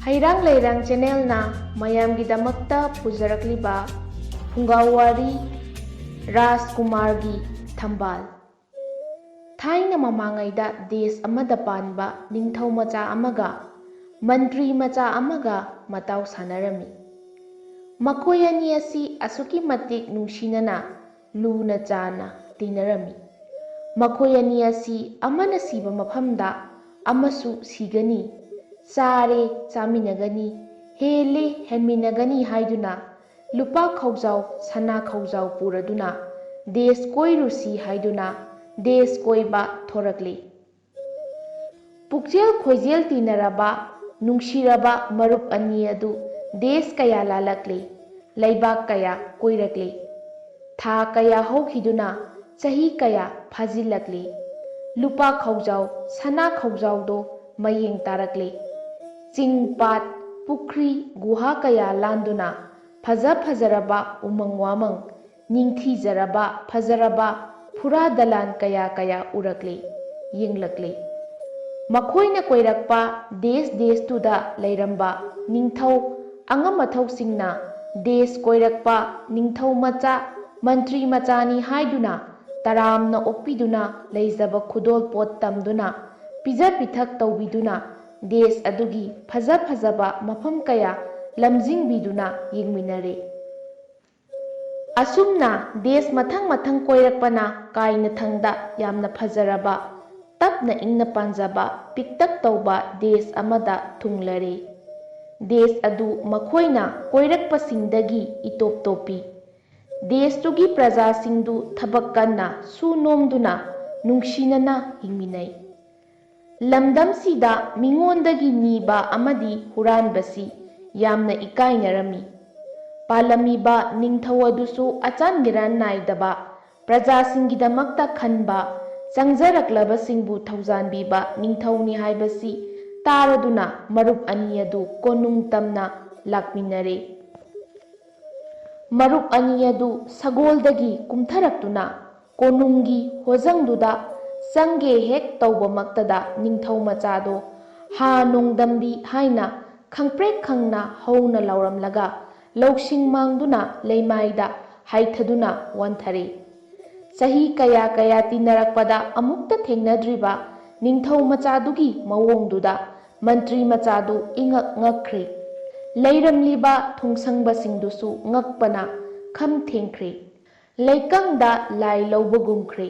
ꯍꯩꯔꯥꯡ ꯂꯩꯔꯥꯡ ꯆꯦꯅꯦꯜꯅ ꯃꯌꯥꯝꯒꯤꯗꯃꯛꯇ ꯄꯨꯖꯔꯛꯂꯤꯕ ꯐꯨꯡꯒꯥꯋꯥꯔꯤ ꯔꯥꯖꯀꯨꯃꯥꯔꯒꯤ ꯊꯝꯕꯥꯜ꯫ ꯊꯥꯏꯅ ꯃꯃꯥꯡꯉꯩꯗ ꯗꯦꯁ ꯑꯃꯗ ꯄꯥꯟꯕ ꯅꯤꯡꯊꯧ ꯃꯆꯥ ꯑꯃꯒ ꯃꯟꯇ꯭ꯔꯤ ꯃꯆꯥ ꯑꯃꯒ ꯃꯇꯥꯎ ꯁꯥꯟꯅꯔꯝꯃꯤ꯫ ꯃꯈꯣꯏ ꯑꯅꯤ ꯑꯁꯤ ꯑꯁꯨꯛꯀꯤ ꯃꯇꯤꯛ ꯅꯨꯡꯁꯤꯅꯅ ꯂꯨꯅ ꯆꯥꯟꯅ ꯇꯤꯟꯅꯔꯝꯃꯤ꯫ ꯃꯈꯣꯏ ꯑꯅꯤ ꯑꯁꯤ ꯑꯃꯅ ꯁꯤꯕ ꯃꯐꯝꯗ ꯑꯃꯁꯨ ꯁꯤꯒꯅꯤ, ꯆꯥꯔꯦ ꯆꯥꯃꯤꯟꯅꯒꯅꯤ, ꯍꯦꯜꯂꯦ ꯍꯦꯟꯃꯤꯟꯅꯒꯅꯤ ꯍꯥꯏꯗꯨꯅ ꯂꯨꯄꯥ ꯈꯧꯖꯥꯎ ꯁꯅꯥ ꯈꯧꯖꯥꯎ ꯄꯨꯔꯗꯨꯅ ꯗꯦꯁ ꯀꯣꯏꯔꯨꯁꯤ ꯍꯥꯏꯗꯨꯅ ꯗꯦꯁ ꯀꯣꯏꯕ ꯊꯣꯔꯛꯂꯤ꯫ ꯄꯨꯛꯆꯦꯜ ꯈꯣꯏꯖꯦꯜ ꯇꯤꯟꯅꯔꯕ ꯅꯨꯡꯁꯤꯔꯕ ꯃꯔꯨꯞ ꯑꯅꯤ ꯑꯗꯨ ꯗꯦꯁ ꯀꯌꯥ ꯂꯥꯜꯂꯛꯂꯤ, ꯂꯩꯕꯥꯛ ꯀꯌꯥ ꯀꯣꯏꯔꯛꯂꯤ, ꯊꯥ ꯀꯌꯥ ꯍꯧꯈꯤꯗꯨꯅ ꯆꯍꯤ ꯀꯌꯥ ꯐꯥꯖꯤꯜꯂꯛꯂꯤ꯫ ꯂꯨꯄꯥ ꯈꯧꯖꯥꯎ ꯁꯅꯥ ꯈꯧꯖꯥꯎꯗꯣ ꯃꯌꯦꯡ ꯇꯥꯔꯛꯂꯤ꯫ ꯆꯤꯡ ꯄꯥꯠ ꯄꯨꯈ꯭ꯔꯤ ꯒꯨꯍꯥ ꯀꯌꯥ ꯂꯥꯟꯗꯨꯅ ꯐꯖ ꯐꯖꯔꯕ ꯎꯃꯪ ꯋꯥꯃꯪ, ꯅꯤꯡꯊꯤꯖꯔꯕ ꯐꯖꯔꯕ ꯐꯨꯔꯥ ꯗꯂꯥꯟ ꯀꯌꯥ ꯀꯌꯥ ꯎꯔꯛꯂꯤ, ꯌꯦꯡꯂꯛꯂꯤ꯫ ꯃꯈꯣꯏꯅ ꯀꯣꯏꯔꯛꯄ ꯗꯦꯁꯇꯨꯗ ꯂꯩꯔꯝꯕ ꯅꯤꯡꯊꯧ ꯑꯉꯝ ꯑꯊꯧꯁꯤꯡꯅ ꯗꯦꯁ ꯀꯣꯏꯔꯛꯄ ꯅꯤꯡꯊꯧ ꯃꯆꯥ ꯃꯟꯇ꯭ꯔꯤ ꯃꯆꯥꯅꯤ ꯍꯥꯏꯗꯨꯅ ꯇꯔꯥꯝꯅ ꯑꯣꯛꯄꯤꯗꯨꯅ ꯂꯩꯖꯕ ꯈꯨꯗꯣꯜ ꯄꯣꯠ ꯇꯝꯗꯨꯅ ꯄꯤꯖ ꯄꯤꯊꯛ ꯇꯧꯕꯤꯗꯨꯅ ꯗꯦꯁ ꯑꯗꯨꯒꯤ ꯐꯖ ꯐꯖꯕ ꯃꯐꯝꯀꯌꯥ ꯂꯝꯖꯤꯡꯕꯤꯗꯨꯅ ꯌꯦꯡꯃꯤꯟꯅꯔꯦ꯫ ꯑꯁꯨꯝꯅ ꯗꯦꯁ ꯃꯊꯪ ꯃꯊꯪ ꯀꯣꯏꯔꯛꯄꯅ ꯀꯥꯏꯅꯊꯪꯗ ꯌꯥꯝꯅ ꯐꯖꯔꯕ, ꯇꯞꯅ ꯏꯪꯅ ꯄꯥꯟꯖꯕ ꯄꯤꯛꯇꯛ ꯇꯧꯕ ꯗꯦꯁ ꯑꯃꯗ ꯊꯨꯡꯂꯔꯦ꯫ ꯗꯦꯁ ꯑꯗꯨ ꯃꯈꯣꯏꯅ ꯀꯣꯏꯔꯛꯄꯁꯤꯡꯗꯒꯤ ꯏꯇꯣꯞ ꯇꯣꯞꯄꯤ꯫ ꯗꯦꯁꯇꯨꯒꯤ ꯄ꯭ꯔꯖꯥꯁꯤꯡꯗꯨ ꯊꯕꯛ ꯀꯟꯅ ꯁꯨ ꯅꯣꯝꯗꯨꯅ ꯅꯨꯡꯁꯤꯅꯅ ꯍꯤꯡꯃꯤꯟꯅꯩ꯫ ꯂꯝꯗꯝꯁꯤꯗ ꯃꯤꯉꯣꯟꯗꯒꯤ ꯅꯤꯕ ꯑꯃꯗꯤ ꯍꯨꯔꯥꯟꯕꯁꯤ ꯌꯥꯝꯅ ꯏꯀꯥꯏꯅꯔꯝꯃꯤ꯫ ꯄꯥꯜꯂꯝꯃꯤꯕ ꯅꯤꯡꯊꯧ ꯑꯗꯨꯁꯨ ꯑꯆꯥꯟ ꯃꯤꯔꯥꯟ ꯅꯥꯏꯗꯕ, प्रजासिंगिदमक्ता खनबा चंगजरक्लबसिंबु थौजानबीबा निंगथौनी हाइबसी तारदुना मरुप अनि अदु कोनुंग तमना लाक्मिनरे। मरुप अनि अदु सगोलदगी कुमथरक्तुना कोनुंगी होजंगदुदा संगे हेक तौबमक्तदा निंगथौ मचादो हा नोंगदंबी हाइना खंगप्रेक खंगना हौना लौरमलगा लौसिंग मांगदुना लेमाइदा हाइथदुना वंथरे। चही कया कया तीनरकपदा अमुक्ता थेंगनद्रिबा निंगथौ मचादुगी मवोंगदुदा मंत्री मचादु इंगक ngakre। लैरमलिबा थुंगसंगबसिंगदुसु ngakपना खम थेंगख्रे। लैकंगदा लाई लौबगुमख्रे।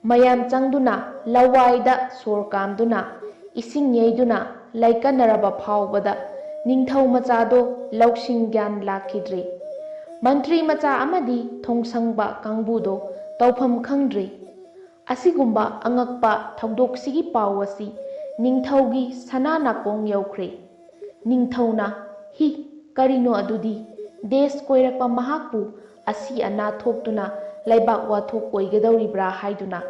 मयाम चंगदुना लवाइदा सोर कामदुना इसिंग येदुना लैकनरबा फावबदा निंगथौ मचादो लौसिंग ग्यान लाखिद्रे। मंत्री मचा अमदी थोंगसंगबा कांगबुदो तौफम खंगद्रे। असिगुम्बा अंगकपा थौदोकसिगी पाव असि निंगथौगी सना नाकोंग यौख्रे। निंगथौना हि करिनो अदुदी देश कोइरकपा महाकपु असि अना थोक्तुना लैबाक वाथोक ओइगदौरिब्रा हाइदुना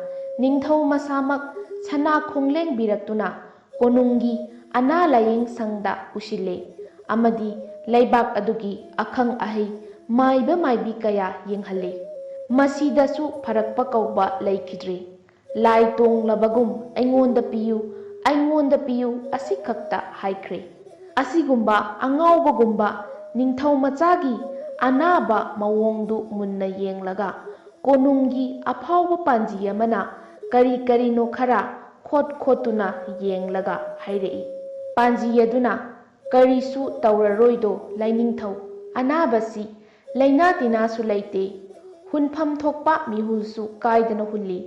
निंगथौ मसामक सना खोंगलेंग बिरक्तुना कोनुंगी अना लायेंग संगदा उशिले अमदी लैबाक अदुगी अखंग अहै माइबा माइबी कया येंगहले। मसीदसु फरकपा कौबा लैखिद्रे। लाई तोंगलबगुम ऐंगोंदा पियु असि खक्ता हाइख्रे। असिगुम्बा अंगावबगुम्बा निंगथौ मचागी अनाबा मवोंगदु मुन्ना येंगलगा कोनुंगी अफावबा पांजी अमना करी करीनो खरा खोट खोटुना येंगलगा हाइरेई। पांजी अदुना करीसु तौररोइदो लाइनिंगथौ अनाबसी लैना तिनासु लैते हुनफम थोकपा मिहुलसु कायदना हुल्ली।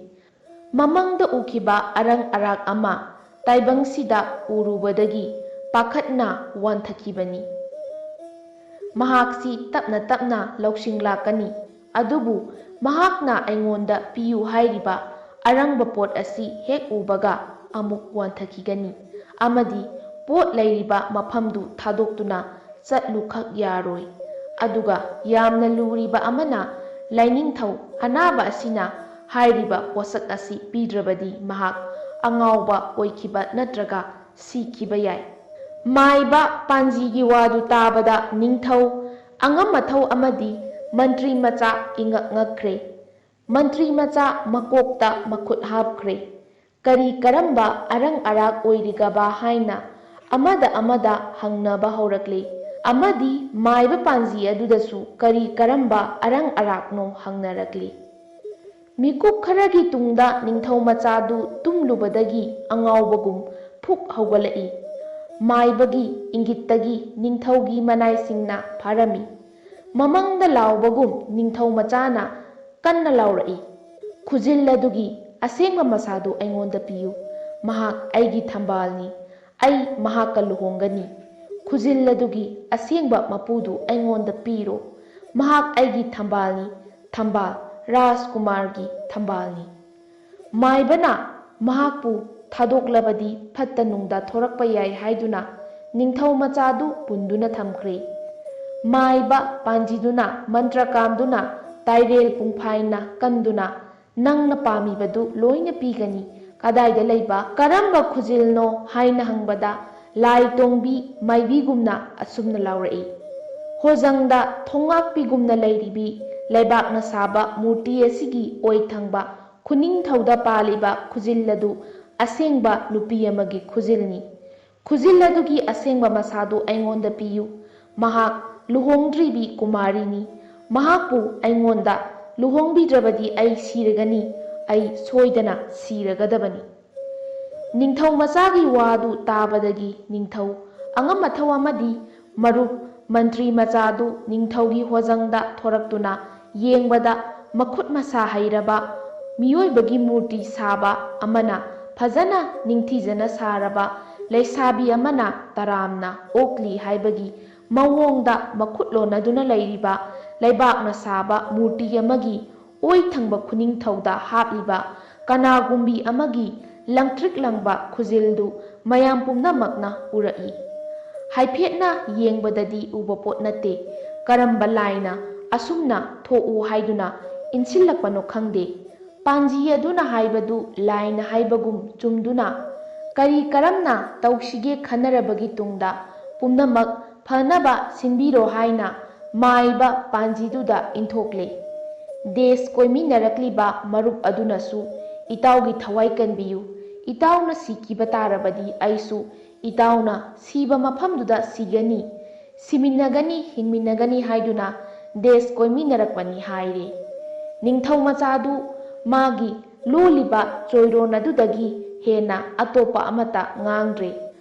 ममंगदा उखिबा अरंग अराक अमा ताइबंगसिदा उरुबदगी पाखतना वांथखिबनी। महाक्सी तपना तपना लौसिंग लाकनी अदुबु महाकना ऐंगोंदा पियु हाइरिबा अरंगबा पोट असि हेक उबगा अमुक वांथखिगनी अमदी पोट लैरिबा मफमदु थादोक्तुना चटलु खक यारोय। अदुगा यामना लुरिबा अमना लाइनिंगथौ अनाबा असिना हाइरिबा पोसक असि पीद्रबदी महाक अंगावबा ओइखिबा नत्रगा सीखिबा याय। माइबा पांजीगी वादु ताबदा निंगथौ अंगम मथौ अमदी मंत्री मचा इंगक ngakre। मंत्री मचा मकोकता मखुट हापख्रे। करी करंबा अरंग अराक ओइरिगबा हाइना ꯑꯃꯗ ꯍꯪꯅꯕ ꯍꯧꯔꯛꯂꯦ꯫ ꯑꯃꯗꯤ ꯃꯥꯏꯕ ꯄꯥꯟꯖꯤ ꯑꯗꯨꯗꯁꯨ ꯀꯔꯤ ꯀꯔꯝꯕ ꯑꯔꯪ ꯑꯔꯥꯛꯅꯣ ꯍꯪꯅꯔꯛꯂꯦ꯫ ꯃꯤꯀꯨꯞ ꯈꯔꯒꯤ ꯇꯨꯡꯗ ꯅꯤꯡꯊꯧ ꯃꯆꯥꯗꯨ ꯇꯨꯝꯂꯨꯕꯗꯒꯤ ꯑꯉꯥꯎꯕꯒꯨꯝ ꯐꯨꯛ ꯍꯧꯒꯠꯂꯛꯏ꯫ ꯃꯥꯏꯕꯒꯤ ꯏꯪꯒꯤꯠꯇꯒꯤ ꯅꯤꯡꯊꯧꯒꯤ ꯃꯅꯥꯏꯁꯤꯡꯅ ꯐꯥꯔꯝꯃꯤ꯫ ꯃꯃꯪꯗ ꯂꯥꯎꯕꯒꯨꯝ ꯅꯤꯡꯊꯧ ꯃꯆꯥꯅ ꯀꯟꯅ ꯂꯥꯎꯔꯛꯏ, "ꯈꯨꯖꯤꯜ ꯑꯗꯨꯒꯤ ꯑꯁꯦꯡꯕ ꯃꯁꯥꯗꯨ ꯑꯩꯉꯣꯟꯗ ꯄꯤꯌꯨ꯫ ꯃꯍꯥꯛ ꯑꯩꯒꯤ ꯊꯝꯕꯥꯜꯅꯤ꯫ ꯑꯩ ꯃꯍꯥꯛꯀ ꯂꯨꯍꯣꯡꯒꯅꯤ꯫ ꯈꯨꯖꯤꯜ ꯑꯗꯨꯒꯤ ꯑꯁꯦꯡꯕ ꯃꯄꯨꯗꯨ ꯑꯩꯉꯣꯟꯗ ꯄꯤꯔꯣ꯫ ꯃꯍꯥꯛ ꯑꯩꯒꯤ ꯊꯝꯕꯥꯜꯅꯤ, ꯊꯝꯕꯥꯜ, ꯔꯥꯖꯀꯨꯃꯥꯔꯒꯤ ꯊꯝꯕꯥꯜꯅꯤ"꯫ ꯃꯥꯏꯕꯅ ꯃꯍꯥꯛꯄꯨ ꯊꯥꯗꯣꯛꯂꯕꯗꯤ ꯐꯠꯇ ꯅꯨꯡꯗ ꯊꯣꯔꯛꯄ ꯌꯥꯏ ꯍꯥꯏꯗꯨꯅ ꯅꯤꯡꯊꯧ ꯃꯆꯥꯗꯨ ꯄꯨꯟꯗꯨꯅ ꯊꯝꯈ꯭ꯔꯦ꯫ ꯃꯥꯏꯕ ꯄꯥꯟꯖꯤꯗꯨꯅ ꯃꯟꯇ꯭ꯔ ꯀꯥꯝꯗꯨꯅ ꯇꯥꯏꯔꯦꯜ ꯄꯨꯡꯐꯥꯏꯅ ꯀꯟꯗꯨꯅ, "ꯅꯪꯅ ꯄꯥꯝꯃꯤꯕꯗꯨ ꯂꯣꯏꯅ ꯄꯤꯒꯅꯤ꯫ ꯀꯗꯥꯏꯗ ꯂꯩꯕ ꯀꯔꯝꯕ ꯈꯨꯖꯤꯜꯅꯣ ꯍꯥꯏꯅ ꯍꯪꯕꯗ ꯂꯥꯏ ꯇꯣꯡꯕꯤ ꯃꯥꯏꯕꯤꯒꯨꯝꯅ ꯑꯁꯨꯝꯅ ꯂꯥꯎꯔꯛꯏ, "ꯍꯣꯖꯪꯗ ꯊꯣꯡꯉꯥꯛꯄꯤꯒꯨꯝꯅ ꯂꯩꯔꯤꯕꯤ ꯂꯩꯕꯥꯛꯅ ꯁꯥꯕ ꯃꯨꯔꯇꯤ ꯑꯁꯤꯒꯤ ꯑꯣꯏ ꯊꯪꯕ ꯈꯨꯅꯤꯡꯊꯧꯗ ꯄꯥꯜꯂꯤꯕ ꯈꯨꯖꯤꯜ ꯑꯗꯨ ꯑꯁꯦꯡꯕ ꯅꯨꯄꯤ ꯑꯃꯒꯤ ꯈꯨꯖꯤꯜꯅꯤ꯫ ꯈꯨꯖꯤꯜ ꯑꯗꯨꯒꯤ ꯑꯁꯦꯡꯕ ꯃꯁꯥꯗꯨ ꯑꯩꯉꯣꯟꯗ ꯄꯤꯌꯨ꯫ ꯃꯍꯥꯛ ꯂꯨꯍꯣꯡꯗ꯭ꯔꯤꯕꯤ ꯀꯨꯃꯥꯔꯤꯅꯤ꯫ ꯃꯍꯥꯛꯄꯨ ꯑꯩꯉꯣꯟꯗ ꯂꯨꯍꯣꯡꯕꯤꯗ꯭ꯔꯕꯗꯤ ꯑꯩ ꯁꯤꯔꯒꯅꯤ꯫ ꯑꯩ ꯁꯣꯏꯗꯅ ꯁꯤꯔꯒꯗꯕꯅꯤ"꯫ ꯅꯤꯡꯊꯧ ꯃꯆꯥꯒꯤ ꯋꯥꯗꯨ ꯇꯥꯕꯗꯒꯤ ꯅꯤꯡꯊꯧ ꯑꯉꯝ ꯑꯊꯧ ꯑꯃꯗꯤ ꯃꯔꯨꯞ ꯃꯟꯇ꯭ꯔꯤ ꯃꯆꯥꯗꯨ ꯅꯤꯡꯊꯧꯒꯤ ꯍꯣꯖꯪꯗ ꯊꯣꯔꯛꯇꯨꯅ ꯌꯦꯡꯕꯗ ꯃꯈꯨꯠ ꯃꯁꯥ ꯍꯩꯔꯕ ꯃꯤꯑꯣꯏꯕꯒꯤ ꯃꯨꯔꯇꯤ ꯁꯥꯕ ꯑꯃꯅ ꯐꯖꯅ ꯅꯤꯡꯊꯤꯖꯅ ꯁꯥꯔꯕ ꯂꯩꯁꯥꯕꯤ ꯑꯃꯅ ꯇꯔꯥꯝꯅ ꯑꯣꯛꯂꯤ ꯍꯥꯏꯕꯒꯤ ꯃꯑꯣꯡꯗ ꯃꯈꯨꯠ ꯂꯣꯟꯅꯗꯨꯅ ꯂꯩꯔꯤꯕ ꯂꯩꯕꯥꯛꯅ ꯁꯥꯕ ꯃꯨꯔꯇꯤ ꯑꯃꯒꯤ ꯑꯣꯏ ꯊꯪꯕ ꯈꯨꯅꯤꯡꯊꯧꯗ ꯍꯥꯞꯂꯤꯕ ꯀꯅꯥꯒꯨꯝꯕꯤ ꯑꯃꯒꯤ ꯂꯪꯇ꯭ꯔꯤꯛ ꯂꯪꯕ ꯈꯨꯖꯤꯜꯗꯨ ꯃꯌꯥꯝ ꯄꯨꯝꯅꯃꯛꯅ ꯎꯔꯛꯏ꯫ ꯍꯥꯏꯐꯦꯠꯅ ꯌꯦꯡꯕꯗꯗꯤ ꯎꯕ ꯄꯣꯠ ꯅꯠꯇꯦ꯫ ꯀꯔꯝꯕ ꯂꯥꯏꯅ ꯑꯁꯨꯝꯅ ꯊꯣꯛꯎ ꯍꯥꯏꯗꯨꯅ ꯏꯟꯁꯤꯜꯂꯛꯄꯅꯣ ꯈꯪꯗꯦ꯫ ꯄꯥꯟꯖꯤ ꯑꯗꯨꯅ ꯍꯥꯏꯕꯗꯨ ꯂꯥꯏꯅ ꯍꯥꯏꯕꯒꯨꯝ ꯆꯨꯝꯗꯨꯅ ꯀꯔꯤ ꯀꯔꯝꯅ ꯇꯧꯁꯤꯒꯦ ꯈꯟꯅꯔꯕꯒꯤ ꯇꯨꯡꯗ ꯄꯨꯝꯅꯃꯛ ꯐꯅꯕ ꯁꯤꯟꯕꯤꯔꯣ ꯍꯥꯏꯅ ꯃꯥꯏꯕ ꯄꯥꯟꯖꯤꯗꯨꯗ ꯏꯟꯊꯣꯛꯂꯦ꯫ ꯗꯦꯁ ꯀꯣꯏꯃꯤꯟꯅꯔꯛꯂꯤꯕ ꯃꯔꯨꯞ ꯑꯗꯨꯅꯁꯨ, "ꯏꯇꯥꯎꯒꯤ ꯊꯋꯥꯏ ꯀꯟꯕꯤꯌꯨ꯫ ꯏꯇꯥꯎꯅ ꯁꯤꯈꯤꯕ ꯇꯥꯔꯕꯗꯤ ꯑꯩꯁꯨ ꯏꯇꯥꯎꯅ ꯁꯤꯕ ꯃꯐꯝꯗꯨꯗ ꯁꯤꯒꯅꯤ, ꯁꯤꯃꯤꯟꯅꯒꯅꯤ ꯍꯤꯡꯃꯤꯟꯅꯒꯅꯤ ꯍꯥꯏꯗꯨꯅ ꯗꯦꯁ ꯀꯣꯏꯃꯤꯟꯅꯔꯛꯄꯅꯤ" ꯍꯥꯏꯔꯦ꯫ ꯅꯤꯡꯊꯧ ꯃꯆꯥꯗꯨ ꯃꯥꯒꯤ ꯂꯣꯜꯂꯤꯕ ꯆꯣꯏꯔꯣꯟ ꯑꯗꯨꯗꯒꯤ ꯍꯦꯟꯅ ꯑꯇꯣꯞꯄ ꯑꯃꯠꯇ ꯉꯥꯡꯗ꯭ꯔꯦ꯫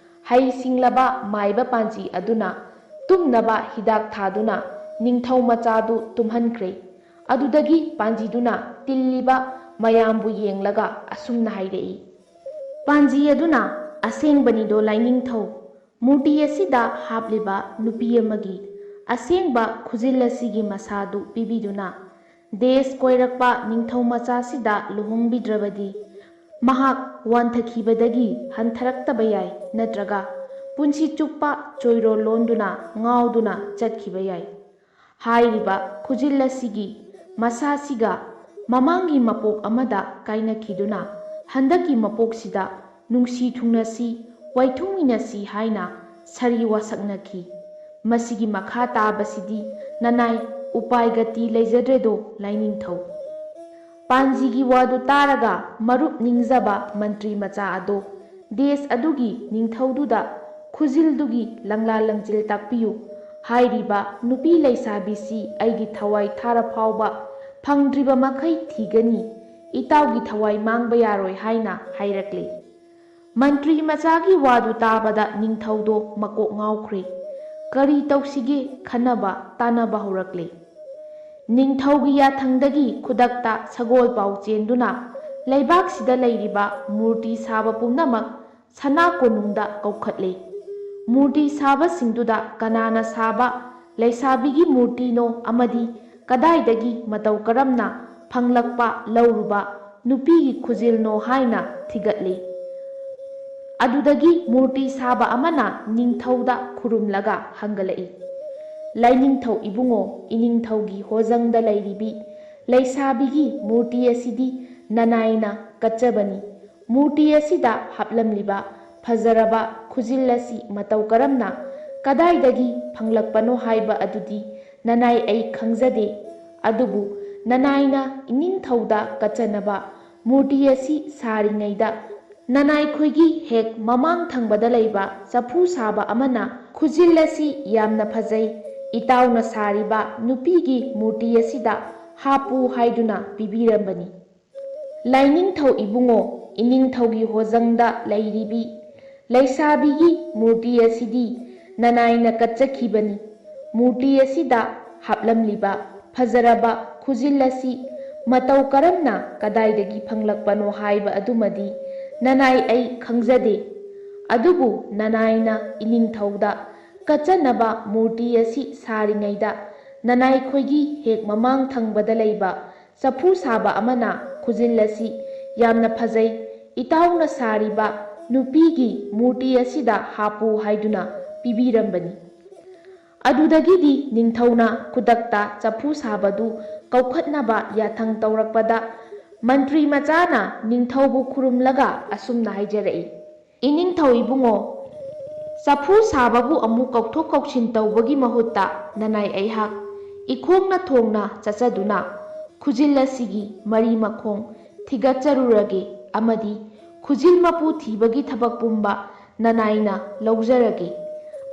ꯍꯩ ꯁꯤꯡꯂꯕ ꯃꯥꯏꯕ ꯄꯥꯟꯖꯤ ꯑꯗꯨꯅ ꯇꯨꯝꯅꯕ ꯍꯤꯗꯥꯛ ꯊꯥꯗꯨꯅ ꯅꯤꯡꯊꯧ ꯃꯆꯥꯗꯨ ꯇꯨꯝꯍꯟꯈ꯭ꯔꯦ꯫ ꯑꯗꯨꯗꯒꯤ ꯄꯥꯟꯖꯤꯗꯨꯅ ꯇꯤꯜꯂꯤꯕ ꯃꯌꯥꯝꯕꯨ ꯌꯦꯡꯂꯒ ꯑꯁꯨꯝꯅ ꯍꯥꯏꯔꯛꯏ, "ꯄꯥꯟꯖꯤ ꯑꯗꯨꯅ ꯑꯁꯦꯡꯕꯅꯤꯗꯣ ꯂꯥꯏꯅꯤꯡꯊꯧ, ꯃꯨꯔꯇꯤ ꯑꯁꯤꯗ ꯍꯥꯞꯂꯤꯕ ꯅꯨꯄꯤ ꯑꯃꯒꯤ ꯑꯁꯦꯡꯕ ꯈꯨꯖꯤꯜ ꯑꯁꯤꯒꯤ ꯃꯁꯥꯗꯨ ꯄꯤꯕꯤꯗꯨꯅ ꯗꯦꯁ ꯀꯣꯏꯔꯛꯄ ꯅꯤꯡꯊꯧ ꯃꯆꯥꯁꯤꯗ ꯂꯨꯍꯣꯡꯕꯤꯗ꯭ꯔꯕꯗꯤ ꯃꯍꯥꯛ ꯋꯥꯟꯊꯈꯤꯕꯗꯒꯤ ꯍꯟꯊꯔꯛꯇꯕ ꯌꯥꯏ, ꯅꯠꯇ꯭ꯔꯒ ꯄꯨꯟꯁꯤ ꯆꯨꯞꯄ ꯆꯣꯏꯔꯣꯜ ꯂꯣꯟꯗꯨꯅ ꯉꯥꯎꯗꯨꯅ ꯆꯠꯈꯤꯕ ꯌꯥꯏ꯫ ꯍꯥꯏꯔꯤꯕ ꯈꯨꯖꯤꯜ ꯑꯁꯤꯒꯤ ꯃꯁꯥꯁꯤꯒ ꯃꯃꯥꯡꯒꯤ ꯃꯄꯣꯛ ꯑꯃꯗ ꯀꯥꯏꯅꯈꯤꯗꯨꯅ ꯍꯟꯗꯛꯀꯤ ꯃꯄꯣꯛꯁꯤꯗ ꯅꯨꯡꯁꯤ ꯊꯨꯡꯅꯁꯤ, ꯋꯥꯏꯊꯨꯡꯃꯤꯟꯅꯁꯤ ꯍꯥꯏꯅ ꯁꯔꯤ ꯋꯥꯁꯛꯅꯈꯤ꯫ ꯃꯁꯤꯒꯤ ꯃꯈꯥ ꯇꯥꯕꯁꯤꯗꯤ ꯅꯅꯥꯏ ꯎꯄꯥꯏ ꯒꯇꯤ ꯂꯩꯖꯗ꯭ꯔꯦꯗꯣ ꯂꯥꯏꯅꯤꯡꯊꯧ"꯫ ꯄꯥꯟꯖꯤꯒꯤ ꯋꯥꯗꯨ ꯇꯥꯔꯒ ꯃꯔꯨꯞ ꯅꯤꯡꯖꯕ ꯃꯟꯇ꯭ꯔꯤ ꯃꯆꯥ ꯑꯗꯣ ꯗꯦꯁ ꯑꯗꯨꯒꯤ ꯅꯤꯡꯊꯧꯗꯨꯗ "ꯈꯨꯖꯤꯜꯗꯨꯒꯤ ꯂꯪꯂꯥ ꯂꯪꯆꯤꯜ ꯇꯥꯛꯄꯤꯌꯨ꯫ ꯍꯥꯏꯔꯤꯕ ꯅꯨꯄꯤ ꯂꯩꯁꯥꯕꯤꯁꯤ ꯑꯩꯒꯤ ꯊꯋꯥꯏ ꯊꯥꯔꯐꯥꯎꯕ ꯐꯪꯗ꯭ꯔꯤꯕ ꯃꯈꯩ ꯊꯤꯒꯅꯤ꯫ ꯏꯇꯥꯎꯒꯤ ꯊꯋꯥꯏ ꯃꯥꯡꯕ ꯌꯥꯔꯣꯏ" ꯍꯥꯏꯅ ꯍꯥꯏꯔꯛꯂꯦ꯫ ꯃꯟꯇ꯭ꯔꯤ ꯃꯆꯥꯒꯤ ꯋꯥꯗꯨ ꯇꯥꯕꯗ ꯅꯤꯡꯊꯧꯗꯣ ꯃꯀꯣꯛ ꯉꯥꯎꯈ꯭ꯔꯦ꯫ ꯀꯔꯤ ꯇꯧꯁꯤꯒꯦ ꯈꯟꯅꯕ ꯇꯥꯅꯕ ꯍꯧꯔꯛꯂꯦ꯫ ꯅꯤꯡꯊꯧꯒꯤ ꯌꯥꯊꯪꯗꯒꯤ ꯈꯨꯗꯛꯇ ꯁꯒꯣꯜ ꯄꯥꯎ ꯆꯦꯟꯗꯨꯅ ꯂꯩꯕꯥꯛꯁꯤꯗ ꯂꯩꯔꯤꯕ ꯃꯨꯔꯇꯤ ꯁꯥꯕ ꯄꯨꯝꯅꯃꯛ ꯁꯅꯥ ꯀꯣꯅꯨꯡꯗ ꯀꯧꯈꯠꯂꯦ꯫ ꯃꯨꯔꯇꯤ ꯁꯥꯕꯁꯤꯡꯗꯨꯗ ꯀꯅꯥꯅ ꯁꯥꯕ ꯂꯩꯁꯥꯕꯤꯒꯤ ꯃꯨꯔꯇꯤꯅꯣ ꯑꯃꯗꯤ ꯀꯗꯥꯏꯗꯒꯤ ꯃꯇꯧ ꯀꯔꯝꯅ ꯐꯪꯂꯛꯄ ꯂꯧꯔꯨꯕ ꯅꯨꯄꯤꯒꯤ ꯈꯨꯖꯤꯜꯅꯣ ꯍꯥꯏꯅ ꯊꯤꯒꯠꯂꯦ꯫ ꯑꯗꯨꯗꯒꯤ ꯃꯨꯔꯇꯤ ꯁꯥꯕ ꯑꯃꯅ ꯅꯤꯡꯊꯧꯗ ꯈꯨꯔꯨꯝꯂꯒ ꯍꯪꯒꯠꯂꯛꯏ, "ꯂꯥꯏꯅꯤꯡꯊꯧ ꯏꯕꯨꯡꯉꯣ, ꯏꯅꯤꯡꯊꯧꯒꯤ ꯍꯣꯖꯪꯗ ꯂꯩꯔꯤꯕꯤ ꯂꯩꯁꯥꯕꯤꯒꯤ ꯃꯨꯔꯇꯤ ꯑꯁꯤꯗꯤ ꯅꯅꯥꯏꯅ ꯀꯠꯆꯕꯅꯤ꯫ ꯃꯨꯔꯇꯤ ꯑꯁꯤꯗ ꯍꯥꯞꯂꯝꯂꯤꯕ ꯐꯖꯔꯕ ꯈꯨꯖꯤꯜ ꯑꯁꯤ ꯃꯇꯧ ꯀꯔꯝꯅ ꯀꯗꯥꯏꯗꯒꯤ ꯐꯪꯂꯛꯄꯅꯣ ꯍꯥꯏꯕ ꯑꯗꯨꯗꯤ ꯅꯅꯥꯏ ꯑꯩ ꯈꯪꯖꯗꯦ꯫ ꯑꯗꯨꯕꯨ ꯅꯅꯥꯏꯅ ꯏꯅꯤꯡꯊꯧꯗ ꯀꯠꯆꯅꯕ ꯃꯨꯔꯇꯤ ꯑꯁꯤ ꯁꯥꯔꯤꯉꯩꯗ ꯅꯅꯥꯏꯈꯣꯏꯒꯤ ꯍꯦꯛ ꯃꯃꯥꯡ ꯊꯪꯕꯗ ꯂꯩꯕ ꯆꯐꯨ ꯁꯥꯕ ꯑꯃꯅ ꯈꯨꯖꯤꯜ ꯑꯁꯤ ꯌꯥꯝꯅ ꯐꯖꯩ, ꯏꯇꯥꯎꯅ ꯁꯥꯔꯤꯕ ꯅꯨꯄꯤꯒꯤ ꯃꯨꯔꯇꯤ ꯑꯁꯤꯗ ꯍꯥꯞꯄꯨ ꯍꯥꯏꯗꯨꯅ ꯄꯤꯕꯤꯔꯝꯕꯅꯤ꯫ ꯂꯥꯏꯅꯤꯡꯊꯧ ꯏꯕꯨꯡꯉꯣ, ꯏꯅꯤꯡꯊꯧꯒꯤ ꯍꯣꯖꯪꯗ ꯂꯩꯔꯤꯕꯤ ꯂꯩꯁꯥꯕꯤꯒꯤ ꯃꯨꯔꯇꯤ ꯑꯁꯤꯗꯤ ꯅꯅꯥꯏꯅ ꯀꯠꯆꯈꯤꯕꯅꯤ꯫ ꯃꯨꯔꯇꯤ ꯑꯁꯤꯗ ꯍꯥꯞꯂꯝꯂꯤꯕ ꯐꯖꯔꯕ ꯈꯨꯖꯤꯜ ꯑꯁꯤ ꯃꯇꯧ ꯀꯔꯝꯅ ꯀꯗꯥꯏꯗꯒꯤ ꯐꯪꯂꯛꯄꯅꯣ ꯍꯥꯏꯕ ꯑꯗꯨꯃꯗꯤ ꯅꯅꯥꯏ ꯑꯩ ꯈꯪꯖꯗꯦ꯫ ꯑꯗꯨꯕꯨ ꯅꯅꯥꯏꯅ ꯏꯅꯤꯡꯊꯧꯗ ꯀꯠꯆꯅꯕ ꯃꯨꯔꯇꯤ ꯑꯁꯤ ꯁꯥꯔꯤꯉꯩꯗ ꯅꯅꯥꯏꯈꯣꯏꯒꯤ ꯍꯦꯛ ꯃꯃꯥꯡ ꯊꯪꯕꯗ ꯂꯩꯕ ꯆꯐꯨ ꯁꯥꯕ ꯑꯃꯅ ꯈꯨꯖꯤꯜ ꯑꯁꯤ ꯌꯥꯝꯅ ꯐꯖꯩ, ꯏꯇꯥꯎꯅ ꯁꯥꯔꯤꯕ ꯅꯨꯄꯤꯒꯤ ꯃꯨꯔꯇꯤ ꯑꯁꯤꯗ ꯍꯥꯞꯄꯨ ꯍꯥꯏꯗꯨꯅ ꯄꯤꯕꯤꯔꯝꯕꯅꯤ꯫ ꯑꯗꯨꯗꯒꯤꯗꯤ ꯅꯤꯡꯊꯧꯅ ꯈꯨꯗꯛꯇ ꯆꯐꯨ ꯁꯥꯕꯗꯨ ꯀꯧꯈꯠꯅꯕ ꯌꯥꯊꯪ ꯇꯧꯔꯛꯄꯗ ꯃꯟꯇ꯭ꯔꯤ ꯃꯆꯥꯅ ꯅꯤꯡꯊꯧꯕꯨ ꯈꯨꯔꯨꯝꯂꯒ ꯑꯁꯨꯝꯅ ꯍꯥꯏꯖꯔꯛꯏ, ꯏꯅꯤꯡꯊꯧ ꯏꯕꯨꯡꯉꯣ, ꯆꯐꯨ ꯁꯥꯕꯕꯨ ꯑꯃꯨꯛ ꯀꯧꯊꯣꯛ ꯀꯧꯁꯤꯟ ꯇꯧꯕꯒꯤ ꯃꯍꯨꯠꯇ ꯅꯅꯥꯏ ꯑꯩꯍꯥꯛ ꯏꯈꯣꯡꯅ ꯊꯣꯡꯅ ꯆꯠꯆꯗꯨꯅ ꯈꯨꯖꯤꯜ ꯑꯁꯤꯒꯤ ꯃꯔꯤ ꯃꯈꯣꯡ ꯊꯤꯒꯠꯆꯔꯨꯔꯒꯦ ꯑꯃꯗꯤ ꯈꯨꯖꯤꯜ ꯃꯄꯨ ꯊꯤꯕꯒꯤ ꯊꯕꯛ ꯄꯨꯝꯕ ꯅꯅꯥꯏꯅ ꯂꯧꯖꯔꯒꯦ꯫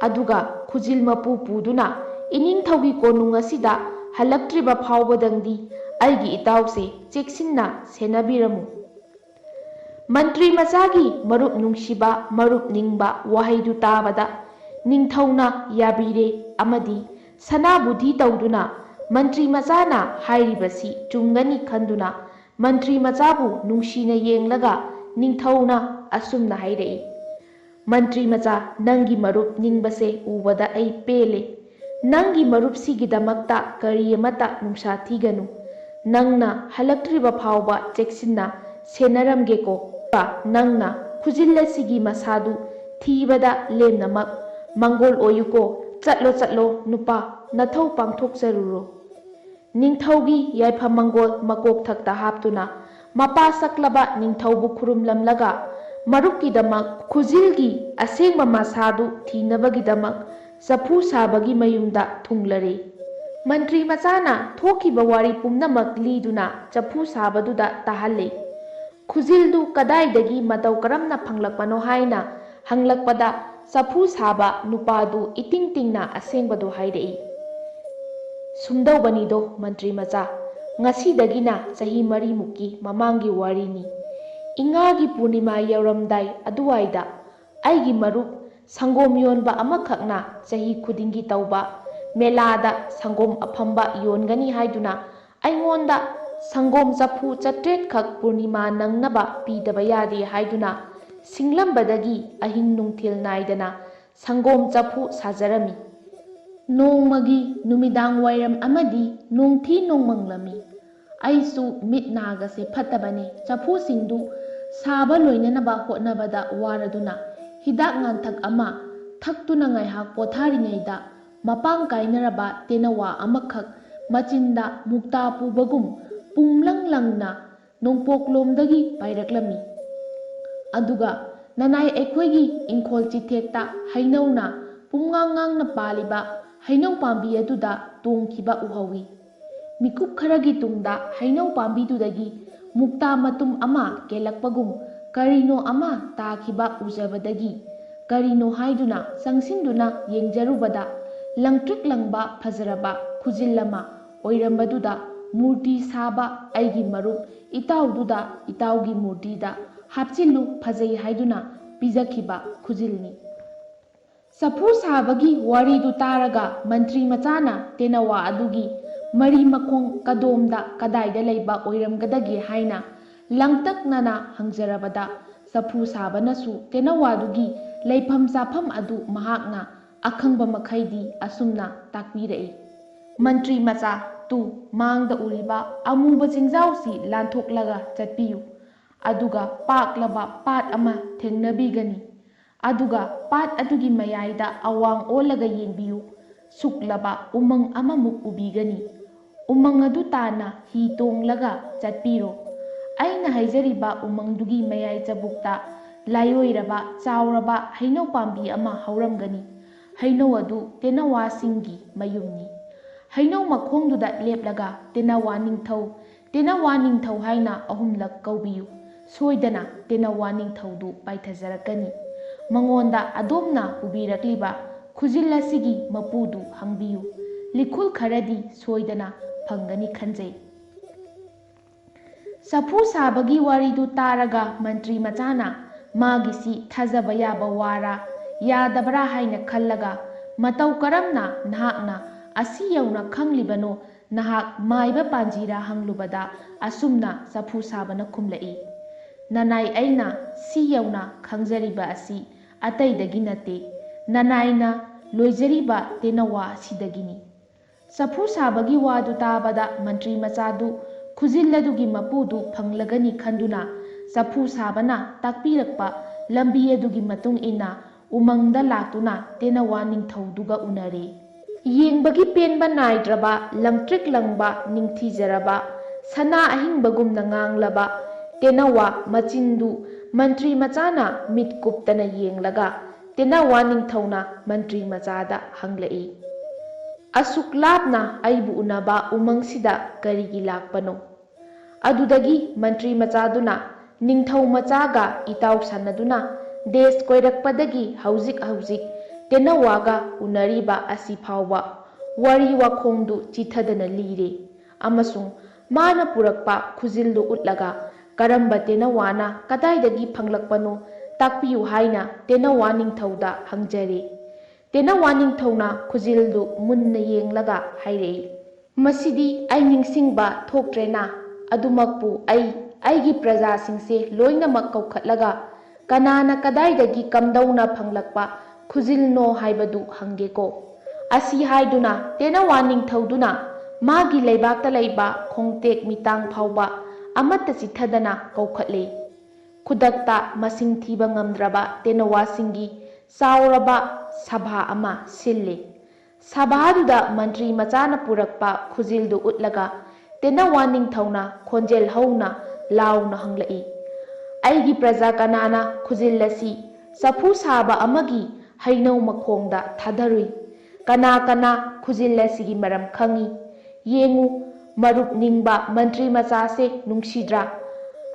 ꯑꯗꯨꯒ ꯈꯨꯖꯤꯜ ꯃꯄꯨ ꯄꯨꯗꯨꯅ ꯏꯅꯤꯡꯊꯧꯒꯤ ꯀꯣꯅꯨꯡ ꯑꯁꯤꯗ ꯍꯜꯂꯛꯇ꯭ꯔꯤꯕ ꯐꯥꯎꯕꯗꯪꯗꯤ ꯑꯩꯒꯤ ꯏꯇꯥꯎꯁꯦ ꯆꯦꯛꯁꯤꯟꯅ ꯁꯦꯟꯅꯕꯤꯔꯝꯃꯨ꯫ ꯃꯟꯇ꯭ꯔꯤ ꯃꯆꯥꯒꯤ ꯃꯔꯨꯞ ꯅꯨꯡꯁꯤꯕ ꯃꯔꯨꯞ ꯅꯤꯡꯕ ꯋꯥꯍꯩꯗꯨ ꯇꯥꯕꯗ ꯅꯤꯡꯊꯧꯅ ꯌꯥꯕꯤꯔꯦ ꯑꯃꯗꯤ ꯁꯅꯥꯕꯨꯙꯤ ꯇꯧꯗꯨꯅ ꯃꯟꯇ꯭ꯔꯤ ꯃꯆꯥꯅ ꯍꯥꯏꯔꯤꯕꯁꯤ ꯆꯨꯝꯒꯅꯤ ꯈꯟꯗꯨꯅ ꯃꯟꯇ꯭ꯔꯤ ꯃꯆꯥꯕꯨ ꯅꯨꯡꯁꯤꯅ ꯌꯦꯡꯂꯒ ꯅꯤꯡꯊꯧꯅ ꯑꯁꯨꯝꯅ ꯍꯥꯏꯔꯛꯏ, ꯃꯟꯇ꯭ꯔꯤ ꯃꯆꯥ, ꯅꯪꯒꯤ ꯃꯔꯨꯞ ꯅꯤꯡꯕꯁꯦ ꯎꯕꯗ ꯑꯩ ꯄꯦꯜꯂꯦ꯫ ꯅꯪꯒꯤ ꯃꯔꯨꯞꯁꯤꯒꯤꯗꯃꯛꯇ ꯀꯔꯤ ꯑꯃꯠꯇ ꯅꯨꯡꯁꯥ ꯊꯤꯒꯅꯨ꯫ ꯅꯪꯅ ꯍꯜꯂꯛꯇ꯭ꯔꯤꯕ ꯐꯥꯎꯕ ꯆꯦꯛꯁꯤꯟꯅ ꯁꯦꯟꯅꯔꯝꯒꯦꯀꯣ꯫ ꯅꯪꯅ ꯈꯨꯖꯤꯜ ꯑꯁꯤꯒꯤ ꯃꯁꯥꯗꯨ ꯊꯤꯕꯗ ꯂꯦꯝꯅꯃꯛ ꯃꯪꯒꯣꯜ ꯑꯣꯏꯌꯨꯀꯣ꯫ ꯆꯠꯂꯣ ꯆꯠꯂꯣ ꯅꯨꯄꯥ, ꯅꯊꯧ ꯄꯥꯡꯊꯣꯛꯆꯔꯨꯔꯣ꯫ ꯅꯤꯡꯊꯧꯒꯤ ꯌꯥꯏꯐ ꯃꯪꯒꯣꯜ ꯃꯀꯣꯛꯊꯛꯇ ꯍꯥꯞꯇꯨꯅ ꯃꯄꯥ ꯁꯛꯂꯕ ꯅꯤꯡꯊꯧꯕꯨ ꯈꯨꯔꯨꯝꯂꯝꯂꯒ ꯃꯔꯨꯞꯀꯤꯗꯃꯛ ꯈꯨꯖꯤꯜꯒꯤ ꯑꯁꯦꯡꯕ ꯃꯁꯥꯗꯨ ꯊꯤꯅꯕꯒꯤꯗꯃꯛ ꯆꯐꯨ ꯁꯥꯕꯒꯤ ꯃꯌꯨꯝꯗ ꯊꯨꯡꯂꯔꯦ꯫ ꯃꯟꯇ꯭ꯔꯤ ꯃꯆꯥꯅ ꯊꯣꯛꯈꯤꯕ ꯋꯥꯔꯤ ꯄꯨꯝꯅꯃꯛ ꯂꯤꯗꯨꯅ ꯆꯐꯨ ꯁꯥꯕꯗꯨꯗ ꯇꯥꯍꯜꯂꯦ꯫ ꯈꯨꯖꯤꯜꯗꯨ ꯀꯗꯥꯏꯗꯒꯤ ꯃꯇꯧ ꯀꯔꯝꯅ ꯐꯪꯂꯛꯄꯅꯣ ꯍꯥꯏꯅ ꯍꯪꯂꯛꯄꯗ ꯆꯐꯨ ꯁꯥꯕ ꯅꯨꯄꯥꯗꯨ ꯏꯇꯤꯡ ꯇꯤꯡꯅ ꯑꯁꯦꯡꯕꯗꯨ ꯍꯥꯏꯔꯛꯏ꯫ ꯁꯨꯝꯗꯧꯕꯅꯤꯗꯣ ꯃꯟꯇ꯭ꯔꯤ ꯃꯆꯥ, ꯉꯁꯤꯗꯒꯤꯅ ꯆꯍꯤ 4ꯃꯨꯛꯀꯤ ꯃꯃꯥꯡꯒꯤ ꯋꯥꯔꯤꯅꯤ꯫ ꯏꯉꯥꯒꯤ ꯄꯨꯔꯅꯤꯃꯥ ꯌꯧꯔꯝꯗꯥꯏ ꯑꯗꯨꯋꯥꯏꯗ ꯑꯩꯒꯤ ꯃꯔꯨꯞ ꯁꯪꯒꯣꯝ ꯌꯣꯟꯕ ꯑꯃꯈꯛꯅ ꯆꯍꯤ ꯈꯨꯗꯤꯡꯒꯤ ꯇꯧꯕ ꯃꯦꯂꯥꯗ ꯁꯪꯒꯣꯝ ꯑꯐꯝꯕ ꯌꯣꯟꯒꯅꯤ ꯍꯥꯏꯗꯨꯅ ꯑꯩꯉꯣꯟꯗ ꯁꯪꯒꯣꯝ ꯆꯐꯨ 800ꯈꯛ ꯄꯨꯔꯅꯤꯃꯥ ꯅꯪꯅꯕ ꯄꯤꯗꯕ ꯌꯥꯗꯦ ꯍꯥꯏꯗꯨꯅ ꯁꯤꯡꯂꯝꯕꯗꯒꯤ ꯑꯍꯤꯡ ꯅꯨꯡꯊꯤꯜ ꯅꯥꯏꯗꯅ ꯁꯪꯒꯣꯝ ꯆꯐꯨ ꯁꯥꯖꯔꯝꯃꯤ꯫ ꯅꯣꯡꯃꯒꯤ ꯅꯨꯃꯤꯗꯥꯡ ꯋꯥꯏꯔꯝ ꯑꯃꯗꯤ ꯅꯣꯡꯊꯤ ꯅꯣꯡꯃꯪꯂꯝꯃꯤ꯫ ꯑꯩꯁꯨ ꯃꯤꯠ ꯅꯥꯒꯁꯦ ꯐꯠꯇꯕꯅꯦ꯫ ꯆꯐꯨꯁꯤꯡꯗꯨ ꯁꯥꯕ ꯂꯣꯏꯅꯅꯕ ꯍꯣꯠꯅꯕꯗ ꯋꯥꯔꯗꯨꯅ ꯍꯤꯗꯥꯛ ꯉꯥꯡꯊꯛ ꯑꯃ ꯊꯛꯇꯨꯅ ꯉꯥꯏꯍꯥꯛ ꯄꯣꯊꯥꯔꯤꯉꯩꯗ ꯃꯄꯥꯡ ꯀꯥꯏꯅꯔꯕ ꯇꯦꯅꯋꯥ ꯑꯃꯈꯛ ꯃꯆꯤꯟꯗ ꯃꯨꯛꯇꯥ ꯄꯨꯕꯒꯨꯝ ꯄꯨꯡꯂꯪ ꯂꯪꯅ ꯅꯣꯡꯄꯣꯛꯂꯣꯝꯗꯒꯤ ꯄꯥꯏꯔꯛꯂꯝꯃꯤ꯫ ꯑꯗꯨꯒ ꯅꯅꯥꯏ ꯑꯩꯈꯣꯏꯒꯤ ꯏꯪꯈꯣꯜ ꯆꯤꯊꯦꯛꯇ ꯍꯩꯅꯧꯅ ꯄꯨꯡꯉꯥꯡ ꯉꯥꯡꯅ ꯄꯥꯜꯂꯤꯕ ꯍꯩꯅꯧ ꯄꯥꯝꯕꯤ ꯑꯗꯨꯗ ꯇꯣꯡꯈꯤꯕ ꯎꯍꯧꯏ꯫ ꯃꯤꯀꯨꯞ ꯈꯔꯒꯤ ꯇꯨꯡꯗ ꯍꯩꯅꯧ ꯄꯥꯝꯕꯤꯗꯨꯗꯒꯤ ꯃꯨꯛꯇꯥ ꯃꯇꯨꯝ ꯑꯃ ꯀꯦꯜꯂꯛꯄꯒꯨꯝ ꯀꯔꯤꯅꯣ ꯑꯃ ꯇꯥꯈꯤꯕ ꯎꯖꯕꯗꯒꯤ ꯀꯔꯤꯅꯣ ꯍꯥꯏꯗꯨꯅ ꯆꯪꯁꯤꯟꯗꯨꯅ ꯌꯦꯡꯖꯔꯨꯕꯗ ꯂꯪꯇ꯭ꯔꯤꯛ ꯂꯪꯕ ꯐꯖꯔꯕ ꯈꯨꯖꯤꯜ ꯑꯃ ꯑꯣꯏꯔꯝꯕꯗꯨꯗ ꯃꯨꯔꯇꯤ ꯁꯥꯕ ꯑꯩꯒꯤ ꯃꯔꯨꯞ ꯏꯇꯥꯎꯗꯨꯗ ꯏꯇꯥꯎꯒꯤ ꯃꯨꯔꯇꯤꯗ ꯍꯥꯞꯆꯤꯜꯂꯨ ꯐꯖꯩ ꯍꯥꯏꯗꯨꯅ ꯄꯤꯖꯈꯤꯕ ꯈꯨꯖꯤꯜꯅꯤ꯫ ꯆꯐꯨ ꯁꯥꯕꯒꯤ ꯋꯥꯔꯤꯗꯨ ꯇꯥꯔꯒ ꯃꯟꯇ꯭ꯔꯤ ꯃꯆꯥꯅ ꯇꯦꯅꯋꯥ ꯑꯗꯨꯒꯤ ꯃꯔꯤ ꯃꯈꯣꯡ ꯀꯗꯣꯝꯗ ꯀꯗꯥꯏꯗ ꯂꯩꯕ ꯑꯣꯏꯔꯝꯒꯗꯒꯦ ꯍꯥꯏꯅ ꯂꯥꯡꯇꯛꯅꯅ ꯍꯪꯖꯔꯕꯗ ꯆꯐꯨ ꯁꯥꯕꯅꯁꯨ ꯇꯦꯅꯋꯥꯗꯨꯒꯤ ꯂꯩꯐꯝ ꯆꯥꯐꯝ ꯑꯗꯨ ꯃꯍꯥꯛꯅ ꯑꯈꯪꯕ ꯃꯈꯩꯗꯤ ꯑꯁꯨꯝꯅ ꯇꯥꯛꯄꯤꯔꯛꯏ, ꯃꯟꯇ꯭ꯔꯤ ꯃꯆꯥ, ꯇꯨ ꯃꯥꯡꯗ ꯎꯔꯤꯕ ꯑꯃꯨꯕ ꯆꯤꯡꯖꯥꯎꯁꯤ ꯂꯥꯟꯊꯣꯛꯂꯒ ꯆꯠꯄꯤꯌꯨ꯫ ꯑꯗꯨꯒ ꯄꯥꯛꯂꯕ ꯄꯥꯠ ꯑꯃ ꯊꯦꯡꯅꯕꯤꯒꯅꯤ꯫ ꯑꯗꯨꯒ ꯄꯥꯠ ꯑꯗꯨꯒꯤ ꯃꯌꯥꯏꯗ ꯑꯋꯥꯡ ꯑꯣꯜꯂꯒ ꯌꯦꯡꯕꯤꯌꯨ꯫ ꯁꯨꯛꯂꯕ ꯎꯃꯪ ꯑꯃꯃꯨꯛ ꯎꯕꯤꯒꯅꯤ꯫ ꯎꯃꯪ ꯑꯗꯨ ꯇꯥꯟꯅ ꯍꯤ ꯇꯣꯡꯂꯒ ꯆꯠꯄꯤꯔꯣ꯫ ꯑꯩꯅ ꯍꯥꯏꯖꯔꯤꯕ ꯎꯃꯪꯗꯨꯒꯤ ꯃꯌꯥꯏ ꯆꯕꯨꯛꯇ ꯂꯥꯏꯑꯣꯏꯔꯕ ꯆꯥꯎꯔꯕ ꯍꯩꯅꯧ ꯄꯥꯝꯕꯤ ꯑꯃ ꯍꯧꯔꯝꯒꯅꯤ꯫ ꯍꯩꯅꯧ ꯑꯗꯨ ꯇꯦꯅꯋꯥꯁꯤꯡꯒꯤ ꯃꯌꯨꯝꯅꯤ꯫ ꯍꯩꯅꯧ ꯃꯈꯣꯡꯗꯨꯗ ꯂꯦꯞꯂꯒ ꯇꯦꯅꯋꯥ ꯅꯤꯡꯊꯧ, ꯇꯦꯅꯋꯥ ꯅꯤꯡꯊꯧ ꯍꯥꯏꯅ 3 ꯀꯧꯕꯤꯌꯨ꯫ ꯁꯣꯏꯗꯅ ꯇꯦꯅꯋꯥ ꯅꯤꯡꯊꯧꯗꯨ ꯄꯥꯏꯊꯖꯔꯛꯀꯅꯤ꯫ ꯃꯉꯣꯟꯗ ꯑꯗꯣꯝꯅ ꯄꯨꯕꯤꯔꯛꯂꯤꯕ ꯈꯨꯖꯤꯜ ꯑꯁꯤꯒꯤ ꯃꯄꯨꯗꯨ ꯍꯪꯕꯤꯌꯨ, ꯂꯤꯈꯨꯜ ꯈꯔꯗꯤ ꯁꯣꯏꯗꯅ ꯐꯪꯒꯅꯤ ꯈꯟꯖꯩ꯫ ꯆꯐꯨ ꯁꯥꯕꯒꯤ ꯋꯥꯔꯤꯗꯨ ꯇꯥꯔꯒ ꯃꯟꯇ꯭ꯔꯤ ꯃꯆꯥꯅ ꯃꯥꯒꯤꯁꯤ ꯊꯥꯖꯕ ꯌꯥꯕ ꯋꯥꯔꯥ ꯌꯥꯗꯕ꯭ꯔꯥ ꯍꯥꯏꯅ ꯈꯜꯂꯒ, ꯃꯇꯧ ꯀꯔꯝꯅ ꯅꯍꯥꯛꯅ ꯑꯁꯤ ꯌꯧꯅ ꯈꯪꯂꯤꯕꯅꯣ, ꯅꯍꯥꯛ ꯃꯥꯏꯕ ꯄꯥꯟꯖꯤꯔꯥ ꯍꯪꯂꯨꯕꯗ ꯑꯁꯨꯝꯅ ꯆꯐꯨ ꯁꯥꯕꯅ ꯈꯨꯝꯂꯛꯏ, ꯅꯅꯥꯏ, ꯑꯩꯅ ꯁꯤ ꯌꯧꯅ ꯈꯪꯖꯔꯤꯕ ꯑꯁꯤ ꯑꯇꯩꯗꯒꯤ ꯅꯠꯇꯦ, ꯅꯅꯥꯏꯅ ꯂꯣꯏꯖꯔꯤꯕ ꯇꯦꯅꯋꯥ ꯑꯁꯤꯗꯒꯤꯅꯤ꯫ ꯆꯐꯨ ꯁꯥꯕꯒꯤ ꯋꯥꯗꯨ ꯇꯥꯕꯗ ꯃꯟꯇ꯭ꯔꯤ ꯃꯆꯥꯗꯨ ꯈꯨꯖꯤꯜ ꯑꯗꯨꯒꯤ ꯃꯄꯨꯗꯨ ꯐꯪꯂꯒꯅꯤ ꯈꯟꯗꯨꯅ ꯆꯐꯨ ꯁꯥꯕꯅ ꯇꯥꯛꯄꯤꯔꯛꯄ ꯂꯝꯕꯤ ꯑꯗꯨꯒꯤ ꯃꯇꯨꯡ ꯏꯟꯅ ꯎꯃꯪꯗ ꯂꯥꯛꯇꯨꯅ ꯇꯦꯅꯋꯥ ꯅꯤꯡꯊꯧꯗꯨꯒ ꯎꯅꯔꯦ꯫ ꯌꯦꯡꯕꯒꯤ ꯄꯦꯟꯕ ナꯏꯗ꯭ꯔꯕ, ꯂꯪꯇ꯭ꯔꯤꯛ ꯂꯪꯕ, ꯅꯤꯡꯊꯤꯖꯔꯕ, ꯁꯅꯥ ꯑꯍꯤꯡꯕꯒꯨꯝꯅ ꯉꯥꯡꯂꯕ ꯇꯦꯅꯋꯥ ꯃꯆꯤꯟꯗꯨ ꯃꯟꯇ꯭ꯔꯤ ꯃꯆꯥꯅ ꯃꯤꯠ ꯀꯨꯞꯇꯅ ꯌꯦꯡꯂꯒ ꯇꯦꯅꯋꯥ ꯅꯤꯡꯊꯧꯅ ꯃꯟꯇ꯭ꯔꯤ ꯃꯆꯥꯗ ꯍꯪꯂꯛꯏ, ꯑꯁꯨꯛ ꯂꯥꯞꯅ ꯑꯩꯕꯨ ꯎꯅꯕ ꯎꯃꯪꯁꯤꯗ ꯀꯔꯤꯒꯤ ꯂꯥꯛꯄꯅꯣ? ꯑꯗꯨꯗꯒꯤ ꯃꯟꯇ꯭ꯔꯤ ꯃꯆꯥꯗꯨꯅ ꯅꯤꯡꯊꯧ ꯃꯆꯥꯒ ꯏꯇꯥꯎ ꯁꯥꯟꯅꯗꯨꯅ ꯗꯦꯁ ꯀꯣꯏꯔꯛꯄꯗꯒꯤ ꯍꯧꯖꯤꯛ ꯍꯧꯖꯤꯛ ꯇꯦꯅꯋꯥꯒ ꯎꯅꯔꯤꯕ ꯑꯁꯤ ꯐꯥꯎꯕ ꯋꯥꯔꯤ ꯋꯥꯈꯣꯡꯗꯨ ꯆꯤꯊꯗꯅ ꯂꯤꯔꯦ, ꯑꯃꯁꯨꯡ ꯃꯥꯅ ꯄꯨꯔꯛꯄ ꯈꯨꯖꯤꯜꯗꯨ ꯎꯠꯂꯒ ꯀꯔꯝꯕ ꯇꯦꯅꯋꯥꯅ ꯀꯗꯥꯏꯗꯒꯤ ꯐꯪꯂꯛꯄꯅꯣ ꯇꯥꯛꯄꯤꯌꯨ ꯍꯥꯏꯅ ꯇꯦꯅꯋꯥ ꯅꯤꯡꯊꯧꯗ ꯍꯪꯖꯔꯦ꯫ ꯇꯦꯅꯋꯥ ꯅꯤꯡꯊꯧꯅ ꯈꯨꯖꯤꯜꯗꯨ ꯃꯨꯟꯅ ꯌꯦꯡꯂꯒ ꯍꯥꯏꯔꯛꯏ, ꯃꯁꯤꯗꯤ ꯑꯩ ꯅꯤꯡꯁꯤꯡꯕ ꯊꯣꯛꯇ꯭ꯔꯦꯅ, ꯑꯗꯨꯃꯛꯄꯨ ꯑꯩꯒꯤ ꯄ꯭ꯔꯖꯥꯁꯤꯡꯁꯦ ꯂꯣꯏꯅꯃꯛ ꯀꯧꯈꯠꯂꯒ ꯀꯅꯥꯅ ꯀꯗꯥꯏꯗꯒꯤ ꯀꯝꯗꯧꯅ ꯐꯪꯂꯛꯄ ꯈꯨꯖꯤꯜꯅꯣ ꯍꯥꯏꯕꯗꯨ ꯍꯪꯒꯦꯀꯣ꯫ ꯑꯁꯤ ꯍꯥꯏꯗꯨꯅ ꯇꯦꯅꯋꯥ ꯅꯤꯡꯊꯧꯗꯨꯅ ꯃꯥꯒꯤ ꯂꯩꯕꯥꯛꯇ ꯂꯩꯕ ꯈꯣꯡꯇꯦꯛ ꯃꯤꯇꯥꯡ ꯐꯥꯎꯕ ꯑꯃꯠꯇ ꯆꯤꯊꯗꯅ ꯀꯧꯈꯠꯂꯦ꯫ ꯈꯨꯗꯛꯇ ꯃꯁꯤꯡ ꯊꯤꯕ ꯉꯝꯗ꯭ꯔꯕ ꯇꯦꯅꯋꯥꯁꯤꯡꯒꯤ ꯆꯥꯎꯔꯕ ꯁꯚꯥ ꯑꯃ ꯁꯤꯜꯂꯦ꯫ ꯁꯚꯥꯗꯨꯗ ꯃꯟꯇ꯭ꯔꯤ ꯃꯆꯥꯅ ꯄꯨꯔꯛꯄ ꯈꯨꯖꯤꯜꯗꯨ ꯎꯠꯂꯒ ꯇꯦꯅꯋꯥ ꯅꯤꯡꯊꯧꯅ ꯈꯣꯟꯖꯦꯜ ꯍꯧꯅ ꯂꯥꯎꯅ ꯍꯪꯂꯛꯏ, ꯑꯩꯒꯤ ꯄ꯭ꯔꯖꯥ ꯀꯅꯥꯅ ꯈꯨꯖꯤꯜ ꯑꯁꯤ ꯆꯐꯨ ꯁꯥꯕ ꯑꯃꯒꯤ ꯍꯩꯅꯧ ꯃꯈꯣꯡꯗ ꯊꯥꯗꯔꯨꯏ? ꯀꯅꯥ ꯀꯅꯥ ꯈꯨꯖꯤꯜ ꯑꯁꯤꯒꯤ ꯃꯔꯝ ꯈꯪꯏ? ꯌꯦꯡꯉꯨ, ꯃꯔꯨꯞ ꯅꯤꯡꯕ ꯃꯟꯇ꯭ꯔꯤ ꯃꯆꯥꯁꯦ ꯅꯨꯡꯁꯤꯗ꯭ꯔꯥ?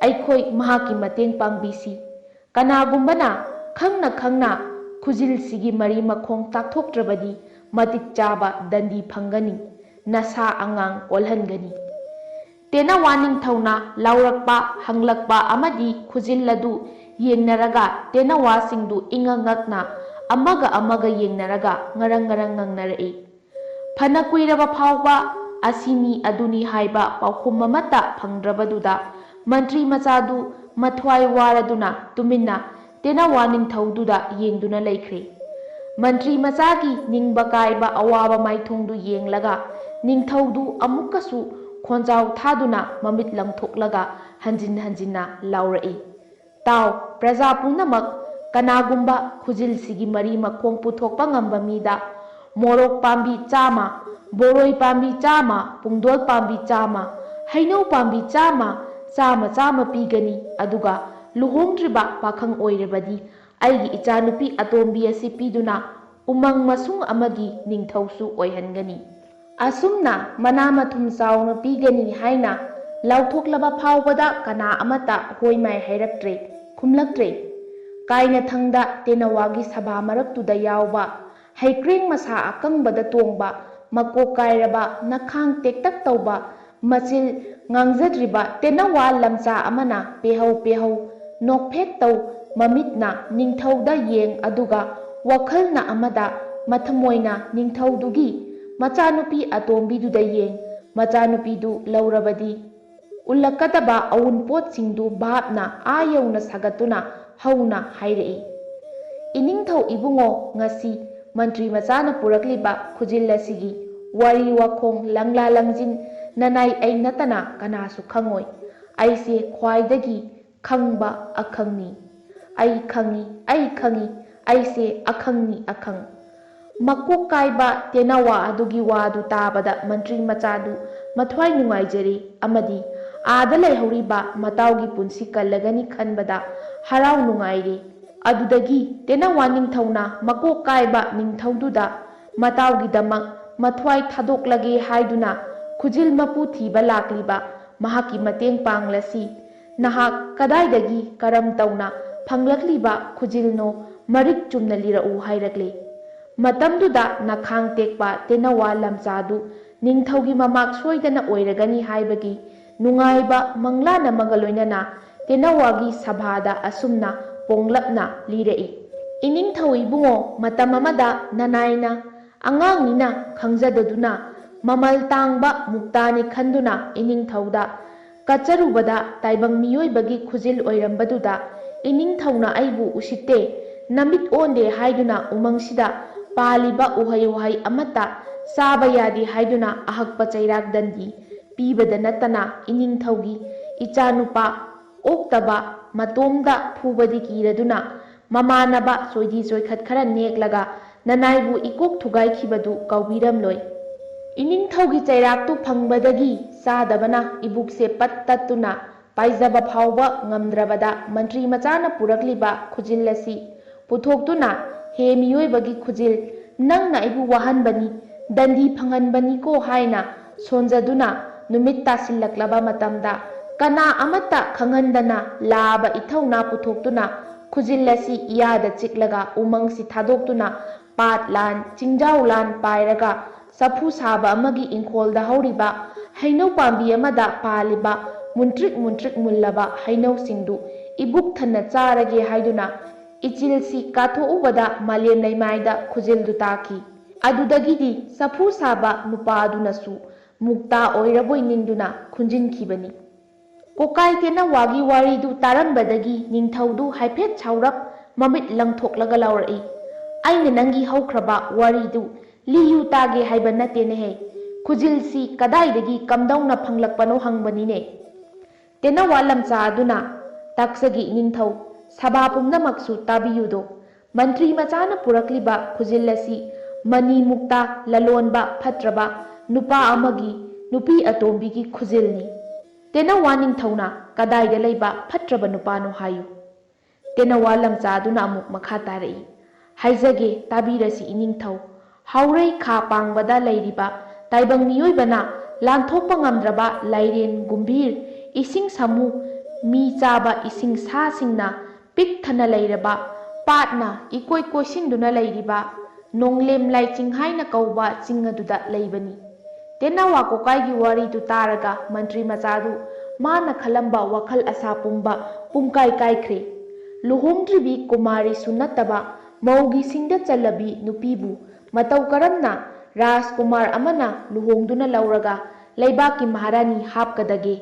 ꯑꯩꯈꯣꯏ ꯃꯍꯥꯛꯀꯤ ꯃꯇꯦꯡ ꯄꯥꯡꯕꯤꯁꯤ꯫ ꯀꯅꯥꯒꯨꯝꯕꯅ ꯈꯪꯅ ꯈꯪꯅ ꯈꯨꯖꯤꯜꯁꯤꯒꯤ ꯃꯔꯤ ꯃꯈꯣꯡ ꯇꯥꯛꯊꯣꯛꯇ꯭ꯔꯕꯗꯤ ꯃꯇꯤꯛ ꯆꯥꯕ ꯗꯟꯗꯤ ꯐꯪꯒꯅꯤ, ꯅꯁꯥ ꯑꯉꯥꯡ ꯑꯣꯜꯍꯟꯒꯅꯤ꯫ ꯇꯦꯅꯋꯥ ꯅꯤꯡꯊꯧꯅ ꯂꯥꯎꯔꯛꯄ, ꯍꯪꯂꯛꯄ ꯑꯃꯗꯤ ꯈꯨꯖꯤꯜ ꯑꯗꯨ ꯌꯦꯡꯅꯔꯒ ꯇꯦꯅꯋꯥꯁꯤꯡꯗꯨ ꯏꯉꯛ ꯉꯛꯅ ꯑꯃꯒ ꯑꯃꯒ ꯌꯦꯡꯅꯔꯒ ꯉꯔꯪ ꯉꯔꯪ ꯉꯪꯅꯔꯛꯏ꯫ ꯐꯅ ꯀꯨꯏꯔꯕ ꯐꯥꯎꯕ ꯑꯁꯤꯅꯤ ꯑꯗꯨꯅꯤ ꯍꯥꯏꯕ ꯄꯥꯎꯈꯨꯝ ꯑꯃꯠꯇ ꯐꯪꯗ꯭ꯔꯕꯗꯨꯗ ꯃꯟꯇ꯭ꯔꯤ ꯃꯆꯥꯗꯨ ꯃꯊ꯭ꯋꯥꯏ ꯋꯥꯔꯗꯨꯅ ꯇꯨꯃꯤꯟꯅ ꯇꯦꯅꯋꯥ ꯅꯤꯡꯊꯧꯗꯨꯗ ꯌꯦꯡꯗꯨꯅ ꯂꯩꯈ꯭ꯔꯦ꯫ ꯃꯟꯇ꯭ꯔꯤ ꯃꯆꯥꯒꯤ ꯅꯤꯡꯕ ꯀꯥꯏꯕ ꯑꯋꯥꯕ ꯃꯥꯏꯊꯣꯡꯗꯨ ꯌꯦꯡꯂꯒ ꯅꯤꯡꯊꯧꯗꯨ ꯑꯃꯨꯛꯀꯁꯨ ꯈꯣꯟꯖꯥꯎ ꯊꯥꯗꯨꯅ ꯃꯃꯤꯠ ꯂꯪꯊꯣꯛꯂꯒ ꯍꯟꯖꯤꯟ ꯍꯟꯖꯤꯟꯅ ꯂꯥꯎꯔꯛꯏ, ꯇꯥꯎ ꯄ꯭ꯔꯖꯥ ꯄꯨꯝꯅꯃꯛ, ꯀꯅꯥꯒꯨꯝꯕ ꯈꯨꯖꯤꯜꯁꯤꯒꯤ ꯃꯔꯤ ꯃꯈꯣꯡ ꯄꯨꯊꯣꯛꯄ ꯉꯝꯕ ꯃꯤꯗ ꯃꯣꯔꯣꯛ ꯄꯥꯝꯕꯤ 100, ꯕꯣꯔꯣꯏ ꯄꯥꯝꯕꯤ 100, ꯄꯨꯡꯗꯣꯜ ꯄꯥꯝꯕꯤ 100, ꯍꯩꯅꯧ ꯄꯥꯝꯕꯤ 100 ꯄꯤꯒꯅꯤ, ꯑꯗꯨꯒ ꯂꯨꯍꯣꯡꯗ꯭ꯔꯤꯕ ꯄꯥꯈꯪ ꯑꯣꯏꯔꯕꯗꯤ ꯑꯩꯒꯤ ꯏꯆꯥꯅꯨꯄꯤ ꯑꯇꯣꯝꯕꯤ ꯑꯁꯤ ꯄꯤꯗꯨꯅ ꯎꯃꯪ ꯃꯁꯨꯡ ꯑꯃꯒꯤ ꯅꯤꯡꯊꯧꯁꯨ ꯑꯣꯏꯍꯟꯒꯅꯤ꯫ ꯑꯁꯨꯝꯅ ꯃꯅꯥ ꯃꯊꯨꯝ ꯆꯥꯎꯅ ꯄꯤꯒꯅꯤ ꯍꯥꯏꯅ ꯂꯥꯎꯊꯣꯛꯂꯕ ꯐꯥꯎꯕꯗ ꯀꯅꯥ ꯑꯃꯠꯇ ꯍꯣꯏ ꯃꯥꯏ ꯍꯥꯏꯔꯛꯇ꯭ꯔꯦ, ꯈꯨꯝꯂꯛꯇ꯭ꯔꯦ꯫ ꯀꯥꯏꯅꯊꯪꯗ ꯇꯦꯅꯋꯥꯒꯤ ꯁꯚꯥ ꯃꯔꯛꯇꯨꯗ ꯌꯥꯎꯕ, ꯍꯩꯀ꯭ꯔꯦꯡ ꯃꯁꯥ ꯑꯀꯪꯕꯗ ꯇꯣꯡꯕ, ꯃꯀꯣꯛ ꯀꯥꯏꯔꯕ, ꯅꯈꯥꯡ ꯇꯦꯛꯇꯛ ꯇꯧꯕ, ꯃꯆꯤꯜ ꯉꯥꯡꯖꯗ꯭ꯔꯤꯕ ꯇꯦꯅꯋꯥ ꯂꯝꯆꯥ ꯑꯃꯅ ꯄꯦꯍꯧ ꯄꯦꯍꯧ ꯅꯣꯛꯐꯦꯠ ꯇꯧ ꯃꯃꯤꯠꯅ ꯅꯤꯡꯊꯧꯗ ꯌꯦꯡ, ꯑꯗꯨꯒ ꯋꯥꯈꯜꯅ ꯑꯃꯗ ꯃꯊꯃꯣꯏꯅ ꯅꯤꯡꯊꯧꯗꯨꯒꯤ ꯃꯆꯥꯅꯨꯄꯤ ꯑꯇꯣꯝꯕꯤꯗꯨꯗ ꯌꯦꯡ, ꯃꯆꯥꯅꯨꯄꯤꯗꯨ ꯂꯧꯔꯕꯗꯤ ꯎꯠꯂꯛꯀꯗꯕ ꯑꯎꯟꯄꯣꯠꯁꯤꯡꯗꯨ ꯚꯥꯞꯅ ꯑꯥ ꯌꯧꯅ ꯁꯥꯒꯠꯇꯨꯅ ꯍꯧꯅ ꯍꯥꯏꯔꯛꯏ, ꯏꯅꯤꯡꯊꯧ ꯏꯕꯨꯡꯉꯣ, ꯉꯁꯤ ꯃꯟꯇ꯭ꯔꯤ ꯃꯆꯥꯅ ꯄꯨꯔꯛꯂꯤꯕ ꯈꯨꯖꯤꯜ ꯑꯁꯤꯒꯤ ꯋꯥꯔꯤ ꯋꯥꯈꯣꯡ ꯂꯪꯂꯥ ꯂꯪꯖꯤꯟ ꯅꯅꯥꯏ ꯑꯩ ꯅꯠꯇꯅ ꯀꯅꯥꯁꯨ ꯈꯪꯉꯣꯏ꯫ ꯑꯩꯁꯦ ꯈ꯭ꯋꯥꯏꯗꯒꯤ ꯈꯪꯕ ꯑꯈꯪꯅꯤ꯫ ꯑꯩ ꯈꯪꯏ, ꯑꯩ ꯈꯪꯏ, ꯑꯩꯁꯦ ꯑꯈꯪꯅꯤ, ꯑꯈꯪ꯫ ꯃꯀꯣꯛ ꯀꯥꯏꯕ ꯇꯦꯅꯋꯥ ꯑꯗꯨꯒꯤ ꯋꯥꯗꯨ ꯇꯥꯕꯗ ꯃꯟꯇ꯭ꯔꯤ ꯃꯆꯥꯗꯨ ꯃꯊ꯭ꯋꯥꯏ ꯅꯨꯡꯉꯥꯏꯖꯔꯦ, ꯑꯃꯗꯤ ꯑꯥꯗ ꯂꯩꯍꯧꯔꯤꯕ ꯃꯇꯥꯎꯒꯤ ꯄꯨꯟꯁꯤ ꯀꯜꯂꯒꯅꯤ ꯈꯟꯕꯗ ꯍꯔꯥꯎ ꯅꯨꯡꯉꯥꯏꯔꯦ꯫ ꯑꯗꯨꯗꯒꯤ ꯇꯦꯅꯋꯥ ꯅꯤꯡꯊꯧꯅ ꯃꯀꯣꯛ ꯀꯥꯏꯕ ꯅꯤꯡꯊꯧꯗꯨꯗ ꯃꯇꯥꯎꯒꯤꯗꯃꯛ ꯃꯊ꯭ꯋꯥꯏ ꯊꯥꯗꯣꯛꯂꯒꯦ ꯍꯥꯏꯗꯨꯅ ꯈꯨꯖꯤꯜ ꯃꯄꯨ ꯊꯤꯕ ꯂꯥꯛꯂꯤꯕ ꯃꯍꯥꯛꯀꯤ ꯃꯇꯦꯡ ꯄꯥꯡꯂꯁꯤ, ꯅꯍꯥꯛ ꯀꯗꯥꯏꯗꯒꯤ ꯀꯔꯝ ꯇꯧꯅ ꯐꯪꯂꯛꯂꯤꯕ ꯈꯨꯖꯤꯜꯅꯣ ꯃꯔꯤꯛ ꯆꯨꯝꯅ ꯂꯤꯔꯛꯎ ꯍꯥꯏꯔꯛꯂꯦ꯫ ꯃꯇꯝꯗꯨꯗ ꯅꯈꯥꯡ ꯇꯦꯛꯄ ꯇꯦꯅꯋꯥ ꯂꯝꯆꯥꯗꯨ ꯅꯤꯡꯊꯧꯒꯤ ꯃꯃꯥꯛ ꯁꯣꯏꯗꯅ ꯑꯣꯏꯔꯒꯅꯤ ꯍꯥꯏꯕꯒꯤ ꯅꯨꯡꯉꯥꯏꯕ ꯃꯪꯂꯥꯟ ꯑꯃꯒ ꯂꯣꯏꯅꯅ ꯇꯦꯅꯋꯥꯒꯤ ꯁꯚꯥꯗ ꯑꯁꯨꯝꯅ ꯄꯣꯡꯂꯞꯅ ꯂꯤꯔꯛꯏ꯫ ꯏꯅꯤꯡꯊꯧ ꯏꯕꯨꯡꯉꯣ, ꯃꯇꯝ ꯑꯃꯗ ꯅꯅꯥꯏꯅ ꯑꯉꯥꯡꯅꯤꯅ ꯈꯪꯖꯗꯗꯨꯅ ꯃꯃꯜ ꯇꯥꯡꯕ ꯃꯨꯛꯇꯥꯅꯤ ꯈꯟꯗꯨꯅ ꯏꯅꯤꯡꯊꯧꯗ ꯀꯠꯆꯔꯨꯕꯗ ꯇꯥꯏꯕꯪ ꯃꯤꯑꯣꯏꯕꯒꯤ ꯈꯨꯖꯤꯜ ꯑꯣꯏꯔꯝꯕꯗꯨꯗ ꯏꯅꯤꯡꯊꯧꯅ ꯑꯩꯕꯨ ꯎꯁꯤꯠꯇꯦ, ꯅꯃꯤꯠ ꯑꯣꯟꯗꯦ ꯍꯥꯏꯗꯨꯅ ꯎꯃꯪꯁꯤꯗ ꯄꯥꯜꯂꯤꯕ ꯎꯍꯩ ꯋꯥꯍꯩ ꯑꯃꯠꯇ ꯆꯥꯕ ꯌꯥꯗꯦ ꯍꯥꯏꯗꯨꯅ ꯑꯍꯛꯄ ꯆꯩꯔꯥꯛ ꯗꯟꯗꯤ ꯄꯤꯕꯗ ꯅꯠꯇꯅ ꯏꯅꯤꯡꯊꯧꯒꯤ ꯏꯆꯥꯅꯨꯄꯥ ꯑꯣꯛꯇꯕ ꯃꯇꯣꯝꯗ ꯐꯨꯕꯗꯤ ꯀꯤꯔꯗꯨꯅ ꯃꯃꯥꯟꯅꯕ ꯆꯣꯏꯗꯤ ꯆꯣꯏꯈꯠ ꯈꯔ ꯅꯦꯛꯂꯒ ꯅꯅꯥꯏꯕꯨ ꯏꯀꯣꯛ ꯊꯨꯒꯥꯏꯈꯤꯕꯗꯨ ꯀꯥꯎꯕꯤꯔꯝꯂꯣꯏ꯫ ꯏꯅꯤꯡꯊꯧꯒꯤ ꯆꯩꯔꯥꯛꯇꯨ ꯐꯪꯕꯗꯒꯤ ꯆꯥꯗꯕꯅ ꯏꯕꯨꯛꯁꯦ ꯄꯠ ꯇꯠꯇꯨꯅ ꯄꯥꯏꯖꯕ ꯐꯥꯎꯕ ꯉꯝꯗ꯭ꯔꯕꯗ ꯃꯟꯇ꯭ꯔꯤ ꯃꯆꯥꯅ ꯄꯨꯔꯛꯂꯤꯕ ꯈꯨꯖꯤꯜ ꯑꯁꯤ ꯄꯨꯊꯣꯛꯇꯨꯅ, ꯍꯦ ꯃꯤꯑꯣꯏꯕꯒꯤ ꯈꯨꯖꯤꯜ, ꯅꯪꯅ ꯑꯩꯕꯨ ꯋꯥꯍꯟꯕꯅꯤ, ꯗꯟꯗꯤ ꯐꯪꯍꯟꯕꯅꯤꯀꯣ ꯍꯥꯏꯅ ꯁꯣꯟꯖꯗꯨꯅ ꯅꯨꯃꯤꯠ ꯇꯥꯁꯤꯜꯂꯛꯂꯕ ꯃꯇꯝꯗ ꯀꯅꯥ ꯑꯃꯠꯇ ꯈꯪꯍꯟꯗꯅ ꯂꯥꯕ ꯏꯊꯧꯅꯥ ꯄꯨꯊꯣꯛꯇꯨꯅ ꯈꯨꯖꯤꯜ ꯑꯁꯤ ꯏꯌꯥꯗ ꯆꯤꯛꯂꯒ ꯎꯃꯪꯁꯤ ꯊꯥꯗꯣꯛꯇꯨꯅ ꯄꯥꯠ ꯂꯥꯟ ꯆꯤꯡꯖꯥꯎ ꯂꯥꯟ ꯄꯥꯏꯔꯒ ꯆꯐꯨ ꯁꯥꯕ ꯑꯃꯒꯤ ꯏꯪꯈꯣꯜꯗ ꯍꯧꯔꯤꯕ ꯍꯩꯅꯧ ꯄꯥꯝꯕꯤ ꯑꯃꯗ ꯄꯥꯜꯂꯤꯕ ꯃꯨꯟꯇ꯭ꯔꯤꯛ ꯃꯨꯟꯇ꯭ꯔꯤꯛ ꯃꯨꯜꯂꯕ ꯍꯩꯅꯧꯁꯤꯡꯗꯨ ꯏꯕꯨꯛ ꯊꯟꯅ ꯆꯥꯔꯒꯦ ꯍꯥꯏꯗꯨꯅ ꯏꯆꯤꯜꯁꯤ ꯀꯥꯊꯣꯛꯎꯕꯗ ꯃꯥꯂꯦꯝ ꯂꯩꯃꯥꯏꯗ ꯈꯨꯖꯤꯜꯗꯨ ꯇꯥꯈꯤ꯫ ꯑꯗꯨꯗꯒꯤꯗꯤ ꯆꯐꯨ ꯁꯥꯕ ꯅꯨꯄꯥ ꯑꯗꯨꯅꯁꯨ ꯃꯨꯛꯇꯥ ꯑꯣꯏꯔꯕꯣꯏ ꯅꯤꯡꯗꯨꯅ ꯈꯨꯟꯖꯤꯟꯈꯤꯕꯅꯤ꯫ ꯀꯣꯀꯥꯏ ꯇꯦꯅꯋꯥꯒꯤ ꯋꯥꯔꯤꯗꯨ ꯇꯥꯔꯝꯕꯗꯒꯤ ꯅꯤꯡꯊꯧꯗꯨ ꯍꯥꯏꯐꯦꯠ ꯁꯥꯎꯔꯞ ꯃꯃꯤꯠ ꯂꯪꯊꯣꯛꯂꯒ ꯂꯥꯎꯔꯛꯏ꯫ ꯑꯩꯅ ꯅꯪꯒꯤ ꯍꯧꯈ꯭ꯔꯕ ꯋꯥꯔꯤꯗꯨ ꯂꯤꯌꯨ ꯇꯥꯒꯦ ꯍꯥꯏꯕ ꯅꯠꯇꯦꯅꯦꯍꯦ, ꯈꯨꯖꯤꯜꯁꯤ ꯀꯗꯥꯏꯗꯒꯤ ꯀꯝꯗꯧꯅ ꯐꯪꯂꯛꯄꯅꯣ ꯍꯪꯕꯅꯤꯅꯦ꯫ ꯇꯦꯅꯋꯥ ꯂꯝꯆꯥ ꯑꯗꯨꯅ ꯇꯛꯆꯒꯤ ꯏꯅꯤꯡꯊꯧ, ꯁꯚꯥ ꯄꯨꯝꯅꯃꯛꯁꯨ ꯇꯥꯕꯤꯌꯨꯗꯣ, ꯃꯟꯇ꯭ꯔꯤ ꯃꯆꯥꯅ ꯄꯨꯔꯛꯂꯤꯕ ꯈꯨꯖꯤꯜ ꯑꯁꯤ ꯃꯅꯤ ꯃꯨꯛꯇꯥ ꯂꯂꯣꯟꯕ ꯐꯠꯇ꯭ꯔꯕ ꯅꯨꯄꯥ ꯑꯃꯒꯤ ꯅꯨꯄꯤ ꯑꯇꯣꯝꯕꯤꯒꯤ ꯈꯨꯖꯤꯜꯅꯤ꯫ ꯇꯦꯅꯋꯥ ꯅꯤꯡꯊꯧꯅ ꯀꯗꯥꯏꯗ ꯂꯩꯕ ꯐꯠꯇ꯭ꯔꯕ ꯅꯨꯄꯥꯅꯣ ꯍꯥꯏꯌꯨ꯫ ꯇꯦꯅꯋꯥ ꯂꯝꯆꯥ ꯑꯗꯨꯅ ꯑꯃꯨꯛ ꯃꯈꯥ ꯇꯥꯔꯛꯏ꯫ ꯍꯥꯏꯖꯒꯦ ꯇꯥꯕꯤꯔꯁꯤ ꯏꯅꯤꯡꯊꯧ, ꯍꯥꯎꯔꯩ ꯈꯥ ꯄꯥꯡꯕꯗ ꯂꯩꯔꯤꯕ ꯇꯥꯏꯕꯪ ꯃꯤꯑꯣꯏꯕꯅ ꯂꯥꯟꯊꯣꯛꯄ ꯉꯝꯗ꯭ꯔꯕ ꯂꯥꯏꯔꯦꯟ ꯒꯨꯝꯚꯤꯔ, ꯏꯁꯤꯡ ꯁꯥꯃꯨ, ꯃꯤ ꯆꯥꯕ ꯏꯁꯤꯡ ꯁꯥꯁꯤꯡꯅ ꯄꯤꯛ ꯊꯟꯅ ꯂꯩꯔꯕ, ꯄꯥꯠꯅ ꯏꯀꯣꯏ ꯀꯣꯏꯁꯤꯟꯗꯨꯅ ꯂꯩꯔꯤꯕ ꯅꯣꯡꯂꯦꯝ ꯂꯥꯏꯆꯤꯡ ꯍꯥꯏꯅ ꯀꯧꯕ ꯆꯤꯡ ꯑꯗꯨꯗ ꯂꯩꯕꯅꯤ꯫ ꯇꯦꯅꯋꯥ ꯀꯣꯀꯥꯏꯒꯤ ꯋꯥꯔꯤꯗꯨ ꯇꯥꯔꯒ ꯃꯟꯇ꯭ꯔꯤ ꯃꯆꯥꯗꯨ ꯃꯥꯅ ꯈꯜꯂꯝꯕ ꯋꯥꯈꯜ ꯑꯁꯥ ꯄꯨꯝꯕ ꯄꯨꯝꯀꯥꯏ ꯀꯥꯏꯈ꯭ꯔꯦ꯫ ꯂꯨꯍꯣꯡꯗ꯭ꯔꯤꯕꯤ ꯀꯨꯃꯥꯔꯤꯁꯨ ꯅꯠꯇꯕ ꯃꯧꯒꯤ ꯁꯤꯡꯗ ꯆꯜꯂꯕꯤ ꯅꯨꯄꯤꯕꯨ ꯃꯇꯧ ꯀꯔꯝꯅ ꯔꯥꯖꯀꯨꯃꯥꯔ ꯑꯃꯅ ꯂꯨꯍꯣꯡꯗꯨꯅ ꯂꯧꯔꯒ ꯂꯩꯕꯥꯛꯀꯤ ꯃꯍꯥꯔꯥꯅꯤ ꯍꯥꯞꯀꯗꯒꯦ?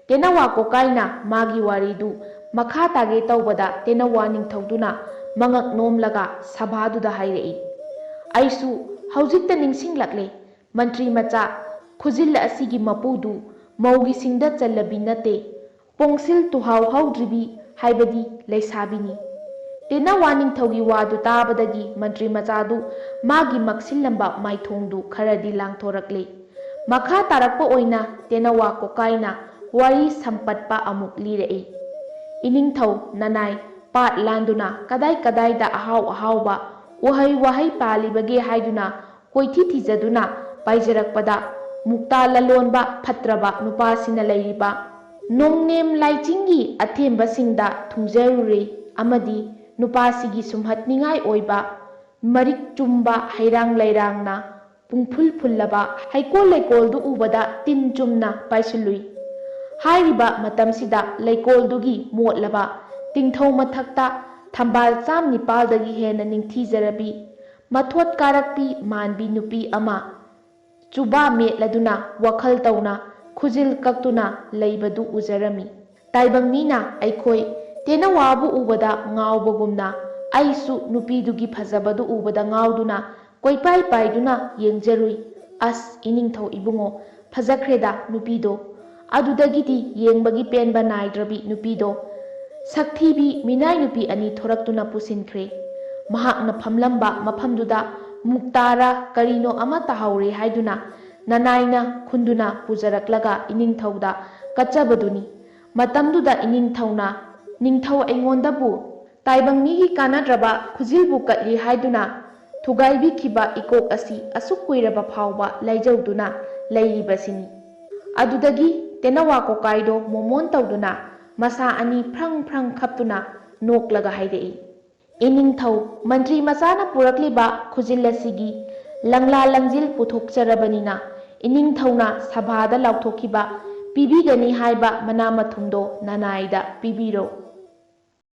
ꯇꯦꯅꯋꯥ ꯀꯣꯀꯥꯏꯅ ꯃꯥꯒꯤ ꯋꯥꯔꯤꯗꯨ ꯃꯈꯥ ꯇꯥꯒꯦ ꯇꯧꯕꯗ ꯇꯦꯅꯋꯥ ꯅꯤꯡꯊꯧꯗꯨꯅ ꯃꯉꯛ ꯅꯣꯝꯂꯒ ꯁꯚꯥꯗꯨꯗ ꯍꯥꯏꯔꯛꯏ꯫ ꯑꯩꯁꯨ ꯍꯧꯖꯤꯛꯇ ꯅꯤꯡꯁꯤꯡꯂꯛꯂꯦ ꯃꯟꯇ꯭ꯔꯤ ꯃꯆꯥ, ꯈꯨꯖꯤꯜ ꯑꯁꯤꯒꯤ ꯃꯄꯨꯗꯨ ꯃꯧꯒꯤ ꯁꯤꯡꯗ ꯆꯜꯂꯕꯤ ꯅꯠꯇꯦ, ꯄꯣꯡꯁꯤꯜ ꯇꯨꯍꯥꯎ ꯍꯧꯗ꯭ꯔꯤꯕꯤ ꯍꯥꯏꯕꯗꯤ ꯂꯩꯁꯥꯕꯤꯅꯤ꯫ ꯇꯦꯅꯋꯥ ꯅꯤꯡꯊꯧꯒꯤ ꯋꯥꯗꯨ ꯇꯥꯕꯗꯒꯤ ꯃꯟꯇ꯭ꯔꯤ ꯃꯆꯥꯗꯨ ꯃꯥꯒꯤ ꯃꯛꯁꯤꯜꯂꯝꯕ ꯃꯥꯏꯊꯣꯡꯗꯨ ꯈꯔꯗꯤ ꯂꯥꯡꯊꯣꯔꯛꯂꯦ꯫ ꯃꯈꯥ ꯇꯥꯔꯛꯄ ꯑꯣꯏꯅ ꯇꯦꯅꯋꯥ ꯀꯣꯀꯥꯏꯅ ꯋꯥꯔꯤ ꯁꯝꯄꯠꯄ ꯑꯃꯨꯛ ꯂꯤꯔꯛꯏ꯫ ꯏꯅꯤꯡꯊꯧ ꯅꯅꯥꯏ ꯄꯥꯠ ꯂꯥꯟꯗꯨꯅ ꯀꯗꯥꯏ ꯀꯗꯥꯏꯗ ꯑꯍꯥꯎ ꯑꯍꯥꯎꯕ ꯎꯍꯩ ꯋꯥꯍꯩ ꯄꯥꯜꯂꯤꯕꯒꯦ ꯍꯥꯏꯗꯨꯅ ꯀꯣꯏꯊꯤ ꯊꯤꯖꯗꯨꯅ ꯄꯥꯏꯖꯔꯛꯄꯗ ꯃꯨꯛꯇꯥ ꯂꯂꯣꯟꯕ ꯐꯠꯇ꯭ꯔꯕ ꯅꯨꯄꯥꯁꯤꯡꯅ ꯂꯩꯔꯤꯕ ꯅꯣꯡꯅꯦꯝ ꯂꯥꯏꯆꯤꯡꯒꯤ ꯑꯊꯦꯝꯕꯁꯤꯡꯗ ꯊꯨꯡꯖꯔꯨꯔꯦ ꯑꯃꯗꯤ ꯅꯨꯄꯥꯁꯤꯒꯤ ꯁꯨꯝꯍꯠꯅꯤꯡꯉꯥꯏ ꯑꯣꯏꯕ ꯃꯔꯤꯛ ꯆꯨꯝꯕ ꯍꯩꯔꯥꯡ ꯂꯩꯔꯥꯡꯅ ꯄꯨꯡꯐꯨꯜ ꯐꯨꯜꯂꯕ ꯍꯩꯀꯣꯜ ꯂꯩꯀꯣꯜꯗꯨ ꯎꯕꯗ ꯇꯤꯟ ꯆꯨꯝꯅ ꯄꯥꯏꯁꯤꯜꯂꯨꯏ꯫ ꯍꯥꯏꯔꯤꯕ ꯃꯇꯝꯁꯤꯗ ꯂꯩꯀꯣꯜꯗꯨꯒꯤ ꯃꯣꯠꯂꯕ ꯇꯤꯡꯊꯧ ꯃꯊꯛꯇ ꯊꯝꯕꯥꯜ 19 ꯍꯦꯟꯅ ꯅꯤꯡꯊꯤꯖꯔꯕꯤ ꯃꯊꯣꯠ ꯀꯥꯔꯛꯄꯤ ꯃꯥꯟꯕꯤ ꯅꯨꯄꯤ ꯑꯃ ꯆꯨꯕꯥ ꯃꯦꯠꯂꯗꯨꯅ ꯋꯥꯈꯜ ꯇꯧꯅ ꯈꯨꯖꯤꯜ ꯀꯛꯇꯨꯅ ꯂꯩꯕꯗꯨ ꯎꯖꯔꯝꯃꯤ꯫ ꯇꯥꯏꯕꯪ ꯃꯤꯅ ꯑꯩꯈꯣꯏ ꯇꯦꯅꯋꯥꯕꯨ ꯎꯕꯗ ꯉꯥꯎꯕꯒꯨꯝꯅ ꯑꯩꯁꯨ ꯅꯨꯄꯤꯗꯨꯒꯤ ꯐꯖꯕꯗꯨ ꯎꯕꯗ ꯉꯥꯎꯗꯨꯅ ꯀꯣꯏꯄꯥꯏ ꯄꯥꯏꯗꯨꯅ ꯌꯦꯡꯖꯔꯨꯏ꯫ ꯑꯁ ꯏꯅꯤꯡꯊꯧ ꯏꯕꯨꯡꯉꯣ, ꯐꯖꯈ꯭ꯔꯦꯗ ꯅꯨꯄꯤꯗꯣ! ꯑꯗꯨꯗꯒꯤꯗꯤ ꯌꯦꯡꯕꯒꯤ ꯄꯦꯟꯕ ナꯏꯗ꯭ꯔꯕꯤ ꯅꯨꯄꯤꯗꯣ ꯁꯛꯊꯤꯕꯤ ꯃꯤꯅꯥꯏ ꯅꯨꯄꯤ 2 ꯊꯣꯔꯛꯇꯨꯅ ꯄꯨꯁꯤꯟꯈ꯭ꯔꯦ꯫ ꯃꯍꯥꯛꯅ ꯐꯝꯂꯝꯕ ꯃꯐꯝꯗꯨꯗ ꯃꯨꯛꯇꯥꯔ ꯀꯔꯤꯅꯣ ꯑꯃ ꯇꯥꯍꯧꯔꯦ ꯍꯥꯏꯗꯨꯅ ꯅꯅꯥꯏꯅ ꯈꯨꯟꯗꯨꯅ ꯄꯨꯖꯔꯛꯂꯒ ꯏꯅꯤꯡꯊꯧꯗ ꯀꯠꯆꯕꯗꯨꯅꯤ꯫ ꯃꯇꯝꯗꯨꯗ ꯏꯅꯤꯡꯊꯧꯅ ꯅꯤꯡꯊꯧ ꯑꯩꯉꯣꯟꯗꯕꯨ ꯇꯥꯏꯕꯪ ꯃꯤꯒꯤ ꯀꯥꯟꯅꯗ꯭ꯔꯕ ꯈꯨꯖꯤꯜꯕꯨ ꯀꯠꯂꯤ ꯍꯥꯏꯗꯨꯅ ꯊꯨꯒꯥꯏꯕꯤꯈꯤꯕ ꯏꯀꯣꯛ ꯑꯁꯤ ꯑꯁꯨꯛ ꯀꯨꯏꯔꯕ ꯐꯥꯎꯕ ꯂꯩꯖꯧꯗꯨꯅ ꯂꯩꯔꯤꯕꯁꯤꯅꯤ꯫ ꯑꯗꯨꯗꯒꯤ ꯇꯦꯅꯋꯥ ꯀꯣꯀꯥꯏꯗꯣ ꯃꯣꯃꯣꯟ ꯇꯧꯗꯨꯅ ꯃꯁꯥ ꯑꯅꯤ ꯐ꯭ꯔꯪ ꯐ꯭ꯔꯪ ꯈꯞꯇꯨꯅ ꯅꯣꯛꯂꯒ ꯍꯥꯏꯔꯛꯏ, ꯏꯅꯤꯡꯊꯧ, ꯃꯟꯇ꯭ꯔꯤ ꯃꯆꯥꯅ ꯄꯨꯔꯛꯂꯤꯕ ꯈꯨꯖꯤꯜ ꯑꯁꯤꯒꯤ ꯂꯪꯂꯥ ꯂꯪꯖꯤꯜ ꯄꯨꯊꯣꯛꯆꯔꯕꯅꯤꯅ ꯏꯅꯤꯡꯊꯧꯅ ꯁꯚꯥꯗ ꯂꯥꯎꯊꯣꯛꯈꯤꯕ ꯄꯤꯕꯤꯒꯅꯤ ꯍꯥꯏꯕ ꯃꯅꯥ ꯃꯊꯨꯝꯗꯣ ꯅꯅꯥꯏꯗ ꯄꯤꯕꯤꯔꯣ꯫